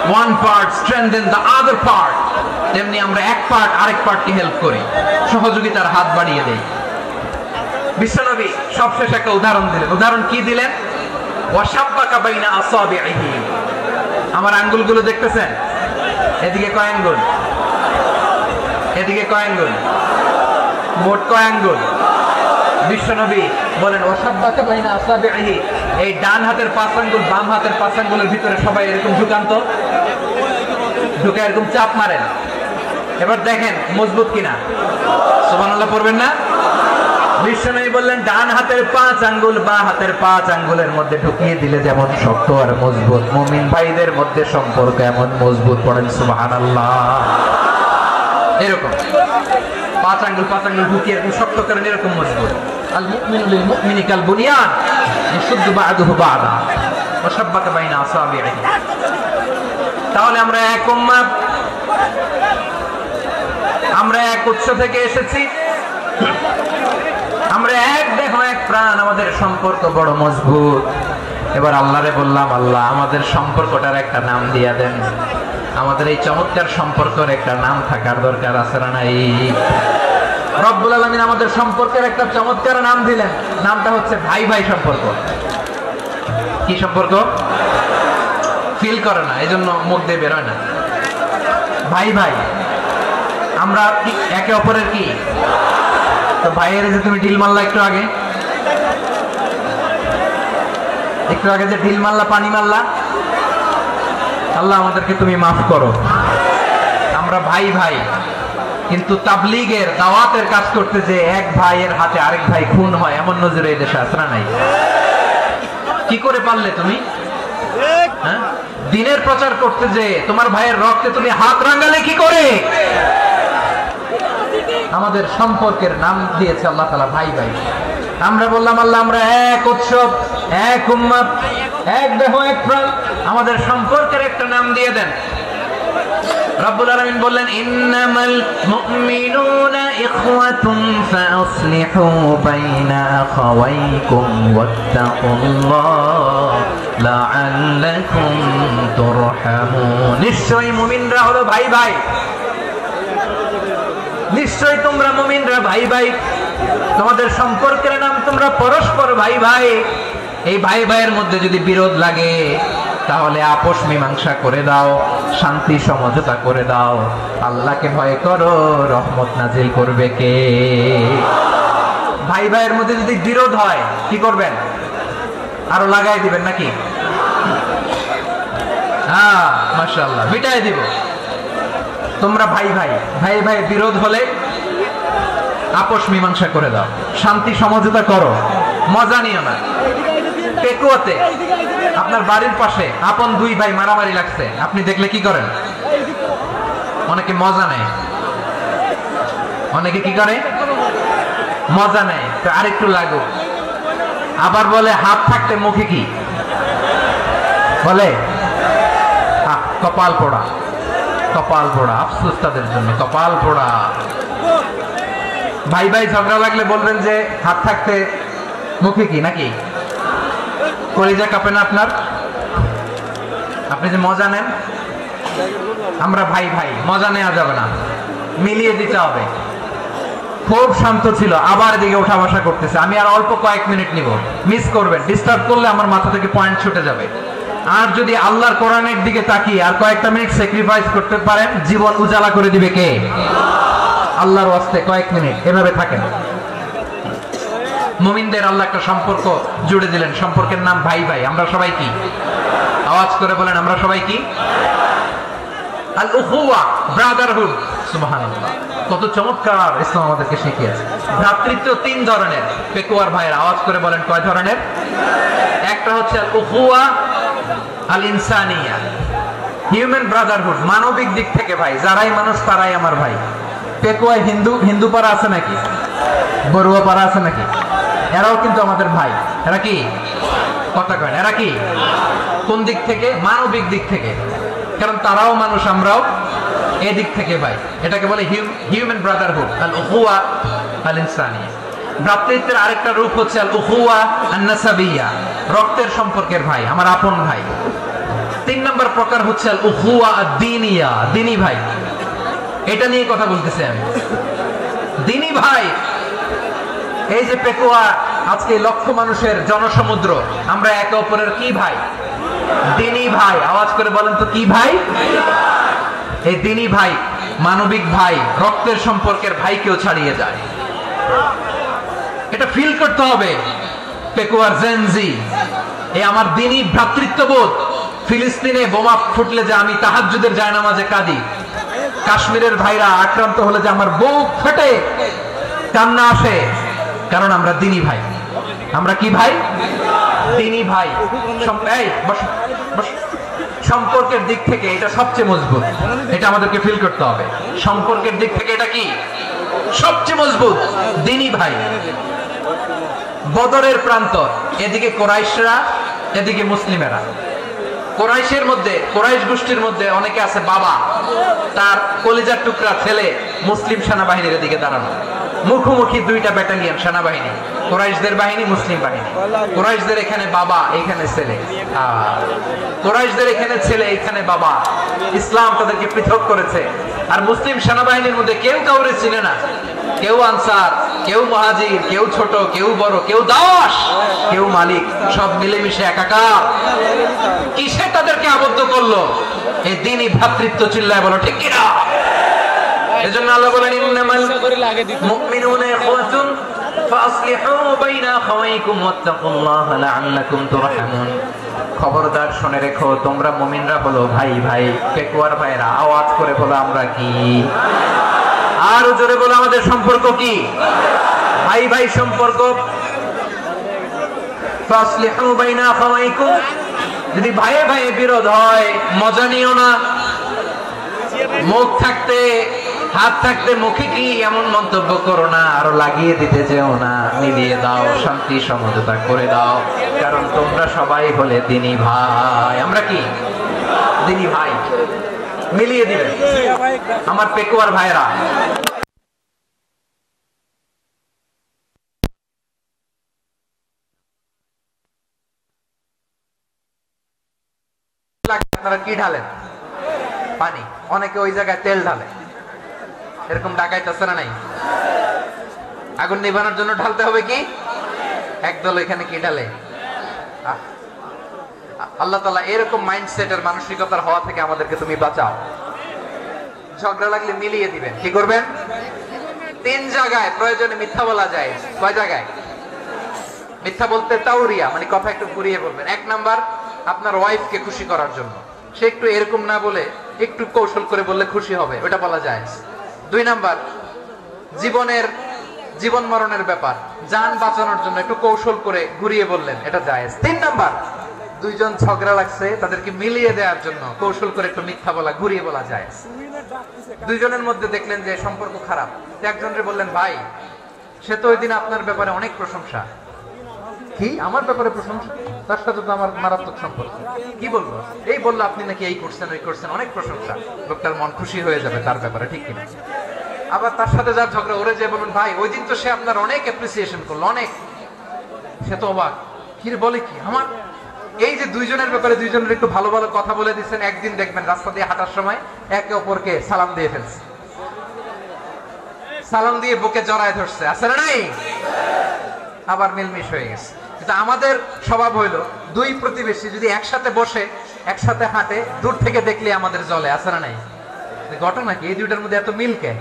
one part strengthen the other part, তেমনি আমরা এক পার্ট আরেক পার্টকে হেল্প করি, সহযোগিতার হাত বাড়িয়ে দেই। বিশ্বনবী সবশেষ একটা উদাহরণ দিলেন। উদাহরণ কি দিলেন? ওয়াশাব্বাকা বাইনা আসাবিহি। আমার আঙ্গুলগুলো দেখতেছেন? এদিকে কয় আঙ্গুল? এদিকে কয় আঙ্গুল? মোট কয় আঙ্গুল? বিশ্বনবী বলেন, ওয়াশাব্বাকা বাইনা আসাবিহি। এই ডান হাতের 5 আঙ্গুল বাম হাতের 5 আঙ্গুলের ভিতরে সবাই এরকম ঢুকান্ত, ঢুকে এরকম চাপ মারেন। এবার দেখেন মজবুত কিনা। সুবহানাল্লাহ পড়বেন না? বিশ্বনবী বললেন, ডান হাতের 5 আঙ্গুল বাম হাতের 5 আঙ্গুলের মধ্যে ঢুকিয়ে দিলে যেমন শক্ত আর মজবুত, মুমিন ভাইদের মধ্যে সম্পর্ক এমন মজবুত। পড়েন সুবহানাল্লাহ। এরকম 5 আঙ্গুল ঢুকিয়ে এরকম শক্ত করেন, এরকম মজবুত। আল মুমিনু লিল মুমিনি কাল বুনিয়ান ইয়াশুদ্দু বা'দুহু বা'দা ওয়া শাব্বাকা বাইনা আসাবিহি। তাহলে আমরা এক উম্মাহ, আমরা এক উৎস থেকে এসেছি, আমরা এক দেহ এক প্রাণ, আমাদের সম্পর্ক বড় মজবুত। এবার আল্লাহরে বললাম, আল্লাহ আমাদের সম্পর্কটার একটা নাম দিয়া দেন। আমাদের এই চমৎকার সম্পর্কের একটা নাম থাকার দরকার আছে না নাই? রব্বুল আলামিন আমাদের সম্পর্কের একটা চমৎকার নাম দিলেন। নামটা হচ্ছে ভাই ভাই সম্পর্ক। কি সম্পর্ক? ফিল করে না, এই জন্য মুখ দিয়ে বেরোয় না। ভাই ভাই, আমরা একে অপরের কি? তো ভাইয়ের যে তুমি ঢিল মারলা একটু আগে, যে ঢিল মারলা, পানি মারলা, আল্লাহ আমাদেরকে তুমি মাফ করো। আমরা ভাই ভাই, কিন্তু তাবলীগের দাওয়াতের কাজ করতে যে এক ভাইয়ের হাতে আরেক ভাই খুন হয়, এমন নজরে এই দেশে আসরা নাই। কি করে পারলে তুমি? হ্যাঁ, দিনের প্রচার করতে যে তোমার ভাইয়ের রক্তে তুমি হাত রাঙালে কি করে? আমাদের সম্পর্কের নাম দিয়েছে আল্লাহ তাআলা ভাই ভাই। আমরা বললাম, আল্লাহ আমরা এক উৎসব, এক উম্মাহ, এক দেহ এক প্রাণ, আমাদের সম্পর্কের একটা নাম দিয়ে দেন। রব্বুল আলামিন বললেন, ইন্নামাল মুমিনুনা ইখওয়াতুন ফাসলিহু বাইনা আখাওয়াইকুম ওয়াত্তাকুল্লাহ লাআল্লাকুম তুরহামুন। নিশ্চয়ই মুমিনরা হলো ভাই ভাই, নিশ্চয় তোমরা মুমিনরা ভাই ভাই, তোমাদের সম্পর্কের নাম তোমরা পরস্পর ভাই ভাই। এই ভাই ভাইয়ের মধ্যে যদি বিরোধ লাগে তাহলে আপোষ মীমাংসা করে দাও, শান্তি সমঝোতা করে দাও। আল্লাহকে ভয় করো, রহমত নাজিল করবে কে? ভাই ভাইয়ের মধ্যে যদি বিরোধ হয় কি করবেন? আরো লাগাই দিবেন নাকি? হ্যাঁ, মাশাআল্লাহ, মিটাই দিব। তোমরা ভাই ভাই, ভাই ভাই বিরোধ হলে আপোষ মীমাংসা করে দাও, শান্তি সমঝোতা করো, মজা নিও না। পেকুয়াতে আপনার বাড়ির পাশে আপন দুই ভাই মারামারি লাগছে, আপনি দেখলে কি করেন? অনেকে মজা নেয়। অনেকে কি করে? মজা নেয়, তো আরেকটু লাগুক। আবার বলে হাত থাকতে মুখে কি বলে? কপাল পোড়া, কপাল পোড়া। আফসোস তাদের জন্য, কপাল পোড়া। ভাই ভাই ঝগড়া লাগলে বলবেন যে হাত থাকতে মুখে কি, নাকি? কলিজা কাঁপে না আপনার? আপনি যে মজা নেন। আমরা ভাই ভাই, মজা নেওয়া যাবে না। মিলিয়ে দিতে হবে। খুব শান্ত ছিল, আবার এদিকে ওঠা বসা করতেছে। আমি আর অল্প কয়েক মিনিট নিব, মিস করবেন। ডিস্টার্ব করলে আমার মাথা থেকে পয়েন্ট ছুটে যাবে। আর যদি আল্লাহর কোরআনের দিকে তাকিয়ে আর কয়েকটা মিনিট স্যাক্রিফাইস করতে পারেন, জীবন উজালা করে দিবে কে? আল্লাহর ওয়াস্তে কয়েক মিনিট এভাবে থাকেন। মুমিনদের আল্লাহ একটা সম্পর্ক জুড়ে দিলেন, সম্পর্কের নাম ভাই ভাই। আমরা সবাই কি? আওয়াজ করে বলেন, আমরা সবাই কি? আল উখুয়া, ব্রাদারহুড। সুবহানাল্লাহ, কত চমৎকার ইসলাম আমাদেরকে শিখিয়েছে। ভ্রাতৃত্ব তিন ধরনের। পেকুয়ার ভাইয়ের আওয়াজ করে বলেন, কয় ধরনের? একটা হচ্ছে আল উখুয়া আল ইনসানিয়া, হিউম্যান ব্রাদারহুড, মানবিক দিক থেকে ভাই। যারাই মানুষ তারাই আমার ভাই। পেকুয়ায় হিন্দু পাড়া আছে নাকি? বড়ুয়া পাড়া আছে নাকি? এরাও কিন্তু আমাদের ভাই। এরা কি? কথা কয়, এরা কি? কোন দিক থেকে? মানবিক দিক থেকে। কারণ তারাও মানুষ, আমরাও এদিক থেকে ভাই। এটাকে বলে হিউম্যান ব্রাদারহুড, আল উখুয়া আল ইনসানিয়া। ভ্রাতৃত্বের আরেকটা রূপ হচ্ছে আল উখুয়া আন নাসাবিয়া, রক্তের সম্পর্কের ভাই, আমার আপন ভাই। তিন নম্বর প্রকার হচ্ছে আল উখুয়া আদ দীনিয়া, দ্বীনি ভাই। এটা নিয়ে কথা বলতেছি আমি। দ্বীনি ভাই, এই যে পেকুয়া, আজকে লক্ষ মানুষের জনসমুদ্র, আমরা একে অপরের কি ভাই? দ্বীনি ভাই। আওয়াজ করে বলেন তো, কি ভাই? এই দ্বীনি ভাই, মানবিক ভাই, রক্তের সম্পর্কের ভাইকেও ছাড়িয়ে যায়। এটা ফিল করতে হবে। পেকুয়ার জেনজি, এই আমার দ্বীনি ভ্রাতৃত্ববোধ। ফিলিস্তিনে বোমা ফুটলে যে আমি তাহাজ্জুদের জায়নামাজে কাঁদি, কাশ্মীরের ভাইরা আক্রান্ত হলে যে আমার বুক ফেটে কান্না আসে, কারণ আমরা দ্বীনি ভাই। আমরা কি ভাই? দ্বীনি ভাই। সম্পর্কের দিক থেকে এটা সবচেয়ে মজবুত। এটা আমাদেরকে ফিল করতে হবে। সম্পর্কের দিক থেকে এটা কি? সবচেয়ে মজবুত, দ্বীনি ভাই। বদরের প্রান্তর, এদিকে কোরাইশরা, এদিকে মুসলিমেরা। কোরাইশের মধ্যে, কোরাইশ গোষ্ঠীর মধ্যে অনেকে আছে বাবা, তার কলিজার টুকরা ছেলে মুসলিম সেনাবাহিনীর এদিকে দাঁড়ানো। মুখোমুখি দুইটা ব্যাটালিয়ন সেনাবাহিনী, কোরাইশদের বাহিনী, মুসলিম বাহিনী। কোরাইশদের এখানে বাবা, এখানে ছেলে। কোরাইশদের এখানে ছেলে, এখানে বাবা। ইসলাম তাদেরকে পৃথক করেছে। আর মুসলিম সেনাবাহিনীর মধ্যে কেউ কাউরে চিনে না। কেউ আনসার, কেউ মুহাজির, কেউ ছোট, কেউ বড়, কেউ দাস, কেউ মালিক, সব মিলেমিশে একাকার। কিসে তাদেরকে আবদ্ধ করলো? এই দ্বীনি ভ্রাতৃত্ব। চিল্লায় বলো ঠিক কিনা? এজন্য আল্লাহ বলেন, ইন্নামাল মুমিনুনা ইখওয়াতুন ফাসলিহু বাইনা আখাওয়াইকুম ওয়াত্তাকুল্লাহা লাআল্লাকুম তুরহামুন। খবরদার শুনে রেখো, তোমরা মুমিনরা হলো ভাই ভাই। পেকুয়ার ভাইরা আওয়াজ করে বলো, আমরা কি? আর জোরে বলো, আমাদের সম্পর্ক কি? ভাই ভাই সম্পর্ক। ফাসলিহু বাইনা আখাওয়াইকুম। যদি ভাইয়ে ভাইয়ে বিরোধ হয়, মজা নিও না। মুখ থাকতে, হাত থাকতে মুখে কি এমন মন্তব্য করো না, আরো লাগিয়ে দিতে যেও না। মিলিয়ে দাও, শান্তি সমঝোতা করে দাও, কারণ তোমরা সবাই হলে দ্বীনি ভাই। আমরা কি? দ্বীনি ভাই। মিলিয়ে দিবেন আমার পেকুয়ার ভাইরা। আপনারা কি ঢালেন? পানি। অনেকে ওই জায়গায় তেল ঢালে। এরকম ডাকাইতেছে না নাই? আগুন নিভানোর জন্য ঢালতে হবে কি? একদল এখানে কি ঢালে? আল্লাহ তাআলা এরকম মাইন্ডসেটের, মানসিকতার হওয়া থেকে আমাদেরকে তুমি বাঁচাও। ঝগড়া লাগলে মিলিয়ে দিবেন। কি করবেন? তিন জায়গায় প্রয়োজনে মিথ্যা বলা যায়। কয় জায়গায় মিথ্যা বলতে? তাওরিয়া, মানে কথা একটু ঘুরিয়ে বলবেন। এক নাম্বার, আপনার ওয়াইফকে খুশি করার জন্য। সে একটু এরকম না বলে একটু কৌশল করে বললে খুশি হবে, ওটা বলা যায়। দুই নাম্বার, জীবন মরণের ব্যাপার, জান বাঁচানোর জন্য একটু কৌশল করে ঘুরিয়ে বললেন, এটা জায়েজ। তিন নাম্বার, দুইজন ঝগড়া লাগছে, তাদেরকে মিলিয়ে দেওয়ার জন্য কৌশল করে একটু মিথ্যা বলা, ঘুরিয়ে বলা জায়েজ। দুইজনের মধ্যে দেখলেন যে সম্পর্ক খারাপ, একজনরে বললেন, ভাই সে তো ওই দিন আপনার ব্যাপারে অনেক প্রশংসা। কি? আমার ব্যাপারে প্রশংসা? তার সাথে তো আমার মারাত্মক সম্পর্ক। কি বলবো? এই বললো আপনি নাকি এই করছেন, ওই করছেন, অনেক প্রশংসা। লোকটার মন খুশি হয়ে যাবে তার ব্যাপারে, ঠিক কিনা? আবার তার সাথে যার ঝগড়া, ওরে যে বলবেন, ভাই ওই দিন তো সে আপনার অনেক অ্যাপ্রিসিয়েশন করলো, অনেক। সে তো অবাক, কি বলে কি আমার? এই যে দুইজনের ব্যাপারে দুইজনের একটু ভালো ভালো কথা বলে দিচ্ছেন, একদিন দেখবেন রাস্তা দিয়ে হাঁটার সময় একে অপরকে সালাম দিয়ে ফেলছে। সালাম দিয়ে বুকে জড়ায় ধরছে, আছে না নাই? আবার মিলমিশ হয়ে গেছে। কিন্তু আমাদের স্বভাব হইলো দুই প্রতিবেশী যদি একসাথে বসে একসাথে হাঁটে, দূর থেকে দেখলে আমাদের জলে, আছে না নাই? ঘটনা কি এই দুইটার মধ্যে এত মিল কে?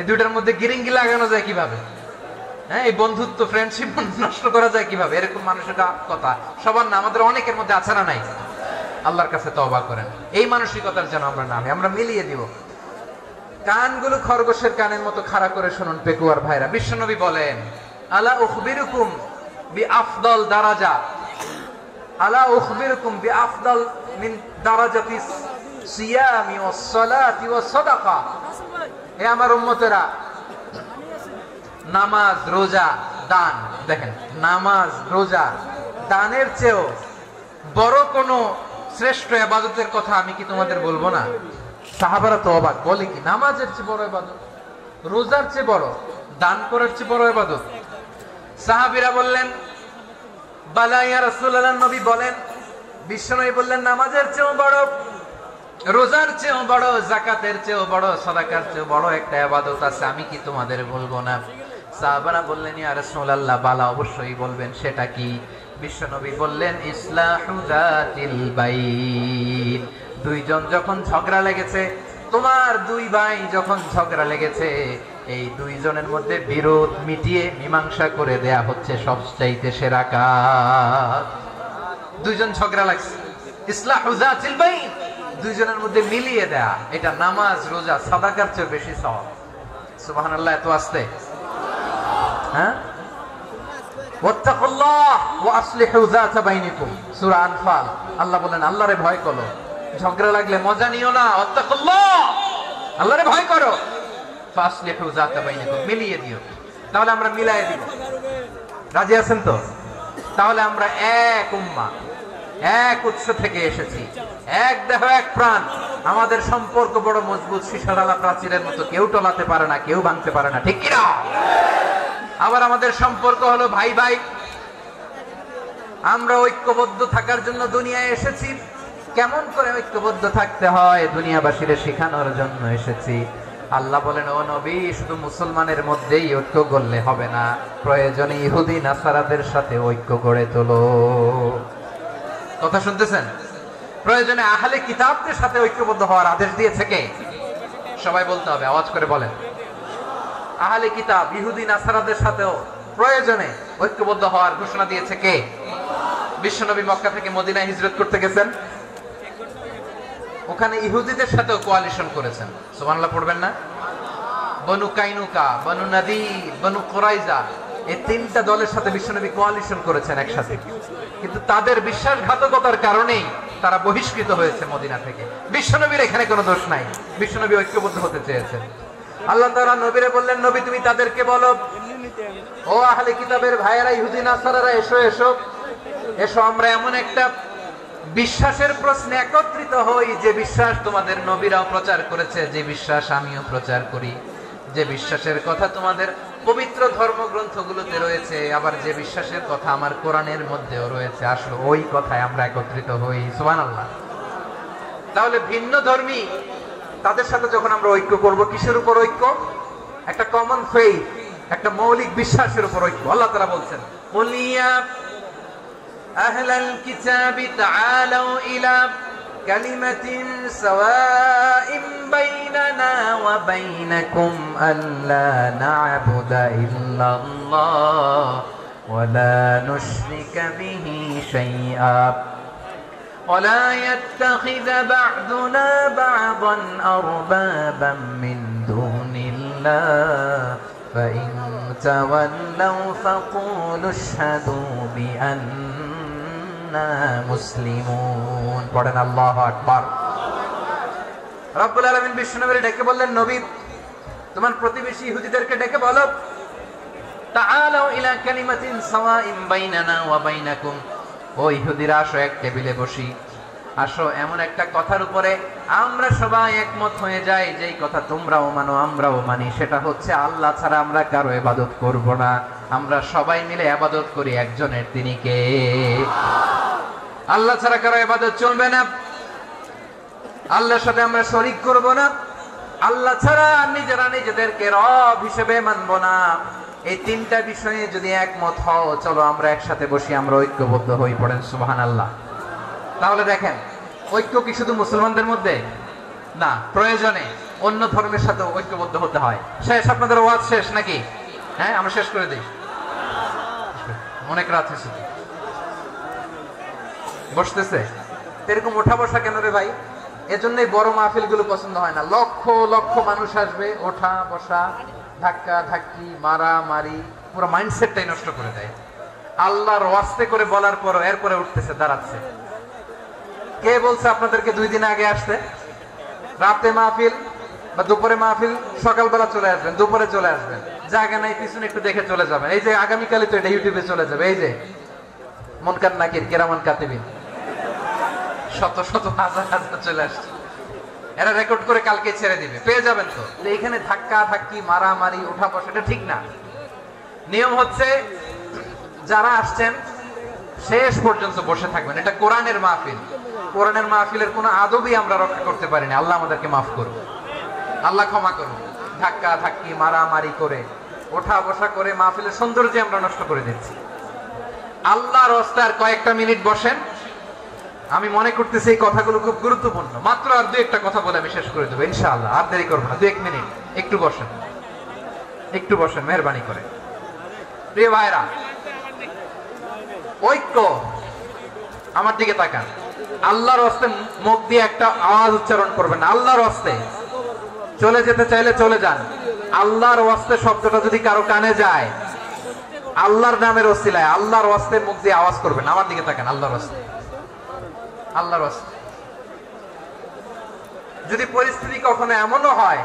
এই দুইটার মধ্যে গিরিঙ্গি লাগানো যায় কিভাবে? হ্যাঁ, এই বন্ধুত্ব ফ্রেন্ডশিপ নষ্ট করা যায় কিভাবে? এরকম মানসিকতা সবার না, আমাদের অনেকের মধ্যে আছে না নাই? আল্লাহর কাছে তওবা করেন এই মানসিকতার যেন আমরা না হই, আমরা মিলিয়ে দিব। কানগুলো খরগোশের কানের মতো খাড়া করে শুনুন পেকুয়ার ভাইরা। বিশ্বনবী বলেন, আলা উখবিরুকুম বিআফদাল দারাজা, আলা উখবিরুকুম বিআফদাল মিন দারাজাতিস সিয়ামি ওয়াস সালাতি ওয়াস সাদাকা। হে আমার উম্মতেরা, নামাজ, রোজা, দান, দেখেন নামাজ, রোজা, দানের চেয়েও বড় কোন শ্রেষ্ঠ ইবাদতের কথা আমি কি তোমাদের বলবো না? সাহাবারা তো অবাক, বলে কি নামাজের চেয়ে বড় ইবাদত, রোজার চেয়ে বড়, দান করার চেয়ে বড় ইবাদত? সাহাবীরা বললেন, বালা ইয়া রাসূলুল্লাহ। নবী বলেন, বিশ্বনবী বললেন, নামাজের চেয়েও বড়, রোজার চেয়েও বড়, যাকাতের চেয়েও বড়, সাদাকার চেয়েও বড় একটা ইবাদত আছে, আমি কি তোমাদের বলবো না? সাহাবারা বললেন, ইয়া রাসূলুল্লাহ, বালা অবশ্যই বলবেন, সেটা কি? বিশ্বনবী বললেন, ইসলাহু যাতিল বাইন। দুইজন যখন ঝগড়া লেগেছে, তোমার দুই ভাই যখন ঝগড়া লেগেছে, এই দুইজনের মধ্যে বিরোধ মিটিয়ে মীমাংসা করে দেয়া হচ্ছে সবচাইতে সেরা কাজ। দুইজন ঝগড়া লাগছে, ইসলাহু যাতিল বাইন, দুইজনের মধ্যে মিলিয়ে দেয়া, এটা নামাজ, রোজা, সাদাকার চেয়ে বেশি সওয়াব। সুবহানাল্লাহ, এত আস্তে? হ্যাঁ, ওয়াত্তাকুল্লাহ ওয়া আসলিহু যাতা বাইনিকুম, সূরা আনফাল। আল্লাহ বলেন, আল্লাহরে ভয় করো, ঝগড়া লাগলে মজা নিও না, ওয়াত্তাকুল্লাহ, আল্লাহরে ভয় করো, ফাসলিহু যাতা বাইনিকুম, মিলিয়ে দিও। তাহলে আমরা মিলায়ে দিব, রাজি আছেন তো? তাহলে আমরা এক উম্মাহ, এক উৎস থেকে এসেছি, এক দেহ এক প্রাণ, আমাদের সম্পর্ক বড় মজবুত, সীসাডালা প্রাচীরের মতো, কেউ টলাতে পারে না, কেউ ভাঙতে পারে না, ঠিক কি না? আবার আমাদের সম্পর্ক হলো ভাই ভাই, আমরা ঐক্যবদ্ধ থাকার জন্য দুনিয়ায় এসেছি। কেমন করে ঐক্যবদ্ধ থাকতে হয় দুনিয়াবাসীরে শেখানোর জন্য এসেছি। আল্লাহ বলেন, ও নবী, শুধু মুসলমানের মধ্যেই ঐক্য গড়লে হবে না, প্রয়োজনে ইহুদি নাসারাদের সাথে ঐক্য গড়ে তোলো। কথা শুনতেছেন? প্রয়োজনে আহলে কিতাবদের সাথে ঐক্যবদ্ধ হওয়ার আদেশ দিয়েছে কে? সবাই বলতে হবে, আওয়াজ করে বলেন। আহলে কিতাব ইহুদি নাসারাদের সাথেও প্রয়োজনে ঐক্যবদ্ধ হওয়ার ঘোষণা দিয়েছে কে? বিশ্বনবী মক্কা থেকে মদিনায় হিজরত করতে গেছেন, ওখানে ইহুদিদের সাথেও কোয়ালিশন করেছেন। সুবহানাল্লাহ পড়বেন না? বনু কাইনুকা, বনু নাদির, বনু কুরাইজা, এই তিনটা দলের সাথে বিশ্বনবী কোয়ালিশন করেছেন একসাথে। কিন্তু তাদের বিশ্বাসঘাতকতার কারণেই তারা বহিষ্কৃত হয়েছে মদিনা থেকে। বিশ্বনবীর এখানে কোনো দোষ নাই, বিশ্বনবী ঐক্যবদ্ধ হতে চেয়েছেন। আল্লাহ তাআলা নবীরে বললেন, নবী তুমি তাদেরকে বলো, ও আহলে কিতাবের ভাইয়েরা, ইহুদি নাসারারা, এসো এসো এসো, আমরা এমন একটা বিশ্বাসের প্রশ্নে একত্রিত হই, যে বিশ্বাস তোমাদের নবীরাও প্রচার করেছে, যে বিশ্বাস আমিও প্রচার করি, যে বিশ্বাসের কথা তোমাদের পবিত্র ধর্মগ্রন্থগুলোতে রয়েছে, আবার যে বিশ্বাসের কথা আমার কোরআনের মধ্যেও রয়েছে, আসলে ওই কথায় আমরা একত্রিত হই। সুবহানাল্লাহ। তাহলে ভিন্ন ধর্মী তাদের সাথে যখন আমরা ঐক্য করব, কিসের উপর ঐক্য? একটা কমন ফেইথ, একটা মৌলিক বিশ্বাসের উপর ঐক্য। আল্লাহ তাআলা বলছেন, কুলিয়া আহলাল কিতাবি তাআলাউ ইলা কালিমাতিন সাওয়াইন বাইনানা ওয়া বাইনাকুম আল্লা না'বুদা ইল্লাল্লাহ ওয়া লা নুশরিকা বিহি শাইআ ولا يتخذ بعضنا بعضا أربابا من دون الله فإن تولوا فقولوا اشهدوا بأننا مسلمون। পড়েন আল্লাহু আকবার। রব্বুল আলামিন বিশ্বনবীকে ডেকে বললেন, নবী তোমার প্রতিবেশী ইহুদিদেরকে ডেকে বলো, তাআলাউ ইলা কালিমাতিন সাওয়াইন বাইনানা ওয়া বাইনাকুম, ও ইহুদিরা, আসো এক টেবিলে বসি, আসো এমন একটা কথার উপরে আমরা সবাই একমত হয়ে যাই, যেই কথা তোমরাও মানো আমরাও মানি, সেটা হচ্ছে আল্লাহ ছাড়া আমরা কারো ইবাদত করব না, আমরা সবাই মিলে ইবাদত করি একজনের, তিনি কে? আল্লাহ ছাড়া কারো ইবাদত চলবে না, আল্লাহর সাথে আমরা শরীক করব না, আল্লাহ ছাড়া নিজেরা নিজেদেরকে রব হিসেবে মানব না। এই তিনটা বিষয়ে যদি একমত হও, চলো আমরা একসাথে বসি, আমরা ঐক্যবদ্ধ হই। পড়েন সুবহানাল্লাহ। তাহলে দেখেন, ঐক্য কি শুধু মুসলমানদের মধ্যে না, প্রয়োজনে অন্য ধর্মের সাথে ঐক্যবদ্ধ হতে হয়। শেষ? আপনাদের ওয়াজ শেষ নাকি? হ্যাঁ, আমরা শেষ করে দিই, অনেক রাত হয়েছে। বসতেছে এরকম ওঠা বসা কেন রে ভাই? এজন্যই বড় মাহফিল গুলো পছন্দ হয় না। লক্ষ লক্ষ মানুষ আসবে, ওঠা বসা, ধাক্কা ধাক্কি, মারা মারি, পুরো মাইন্ডসেটটাই নষ্ট করে দেয়। আল্লাহর ওয়াস্তে করে বলার পর এরপরে উঠতেছে, দাঁড়াচ্ছে। কে বলছে আপনাদেরকে 2 দিন আগে আসতে? রাতে মাহফিল বা দুপুরে মাহফিল, সকালবেলা চলে আসবেন, দুপুরে চলে আসবেন, জায়গা নাই পিছনে একটু দেখে চলে যাবেন। এই যে আগামীকালই তো এটা ইউটিউবে চলে যাবে। এই যে মুনকার নাকির, কিরামান কাতিবিন, শত শত হাজার হাজার চলে আসছে, এরা রেকর্ড করে কালকে ছেড়ে দিবে, পেয়ে যাবেন তো। এখানে ধাক্কা ধাক্কি, মারামারি, ওঠা বসা, এটা ঠিক না। নিয়ম হচ্ছে যারা আসছেন শেষ পর্যন্ত বসে থাকবেন। এটা কোরআনের মাহফিল। কোরআনের মাহফিলের কোনো আদবই আমরা রক্ষা করতে পারিনি। আল্লাহ আমাদেরকে মাফ করুন, আল্লাহ ক্ষমা করুন। ধাক্কা ধাক্কি, মারামারি করে, ওঠা বসা করে মাহফিলের সৌন্দর্য আমরা নষ্ট করে দিচ্ছি। আল্লাহর রাস্তায় কয়েকটা মিনিট বসেন। আমি মনে করতেছি এই কথাগুলো খুব গুরুত্বপূর্ণ। মাত্র আর 2-1টা কথা বলে আমি শেষ করে দেবো ইনশাআল্লাহ। আর দেরি করবো না, 2-1 মিনিট। একটু বসেন, একটু বসেন মেহরবানি করে। প্রিয় ভাইরা, ঐক্য, আমার দিকে তাকান। আল্লাহর রাস্তে মুখ দিয়ে একটা আওয়াজ উচ্চারণ করবেন, আল্লাহর রাস্তে। চলে যেতে চাইলে চলে যান। আল্লাহর ওয়াস্তে শব্দটা যদি কারো কানে যায়, আল্লাহর নামের ওসিলায় আল্লাহর ওয়াস্তে মুখ দিয়ে আওয়াজ করবেন। আমার দিকে তাকান, আল্লাহর ওয়াস্তে, আল্লাহর ওয়াস্তে। যদি পরিস্থিতি কখনো এমনও হয়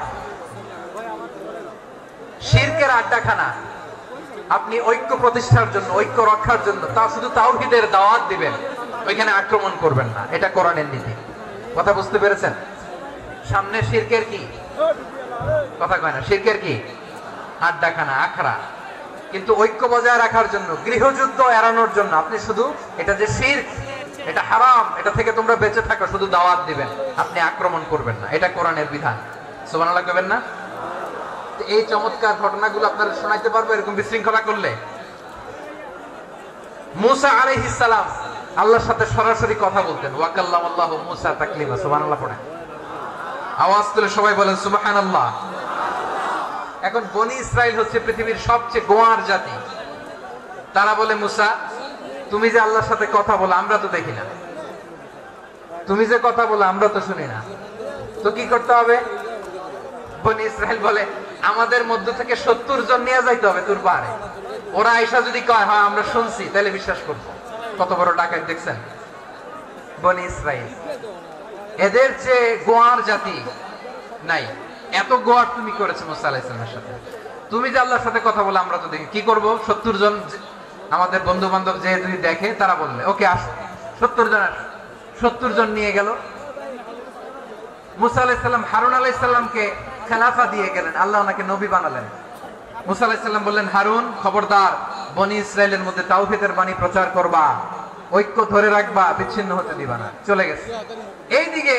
শিরকের আড্ডাখানা, আপনি ঐক্য প্রতিষ্ঠার জন্য, ঐক্য রক্ষার জন্য তা শুধু তাওহীদের দাওয়াত দিবেন, ওইখানে আক্রমণ করবেন না। এটা কোরআনের নীতি। কথা বুঝতে পেরেছেন? সামনে শিরকের কি কথা কয় না, শিরকের কি আড্ডাখানা, আখড়া। কিন্তু ঐক্য বজায় রাখার জন্য, গৃহযুদ্ধ এড়ানোর জন্য আপনি শুধু এটা যে শিরক, এটা হারাম, এটা থেকে তোমরা বেঁচে থাকো, শুধু দাওয়াত দিবেন, আপনি আক্রমণ করবেন না। এটা কোরআনের বিধান। সুবহানাল্লাহ কইবেন না? এই চমৎকার ঘটনাগুলো আপনারা শোনাইতে পারবো এরকম বিশৃঙ্খলা করলে। মুসা আলাইহিস সালাম আল্লাহর সাথে সরাসরি কথা বলতেন। ওয়াকাল্লামাল্লাহু মুসা তাকলিমা। সুবহানাল্লাহ পড়েন, আওয়াজ তুলে সবাই বলেন সুবহানাল্লাহ। এখন বনি ইসরাইল হচ্ছে পৃথিবীর সবচেয়ে গোয়ার জাতি। তারা বলে, মুসা তুমি যে আল্লাহর সাথে কথা বলো আমরা তো দেখি না, তুমি যে কথা বলো আমরা তো শুনি না, তো কি করতে হবে? বনি ইসরাইল বলে, আমাদের মধ্য থেকে 70 জন নিয়ে যাইতে হবে তোর পাহাড়ে। ওরা আয়েশা যদি কয় হ্যাঁ আমরা শুনছি, তাহলে বিশ্বাস করবো। কত বড় ডাকাত দেখছেন বনি ইসরাইল। এদের যে গোয়ার জাতি নাই, এত গোয়ার তুমি করেছো মুসা আলাইহিস সালামের সাথে। তুমি যে আল্লাহর সাথে কথা বলে আমরা তো দেখি, কি করব? 70 জন আমাদের বন্ধু বান্ধব যে যদি দেখে, তারা বললে ওকে আস, 70 জন আস। 70 জন নিয়ে গেল। মুসা আলাইহিস সালাম হারুন আলাইহিস সালামকে খেলাফা দিয়ে গেলেন, আল্লাহ ওনাকে নবী বানালেন। মুসা আলাইহিস সালাম বললেন, হারুন খবরদার, বনি ইসরাইলের মধ্যে তাওহীদের বাণী প্রচার করবা, ঐক্য ধরে রাখবা, বিচ্ছিন্ন হতে দিবা না। চলে গেছে। এইদিকে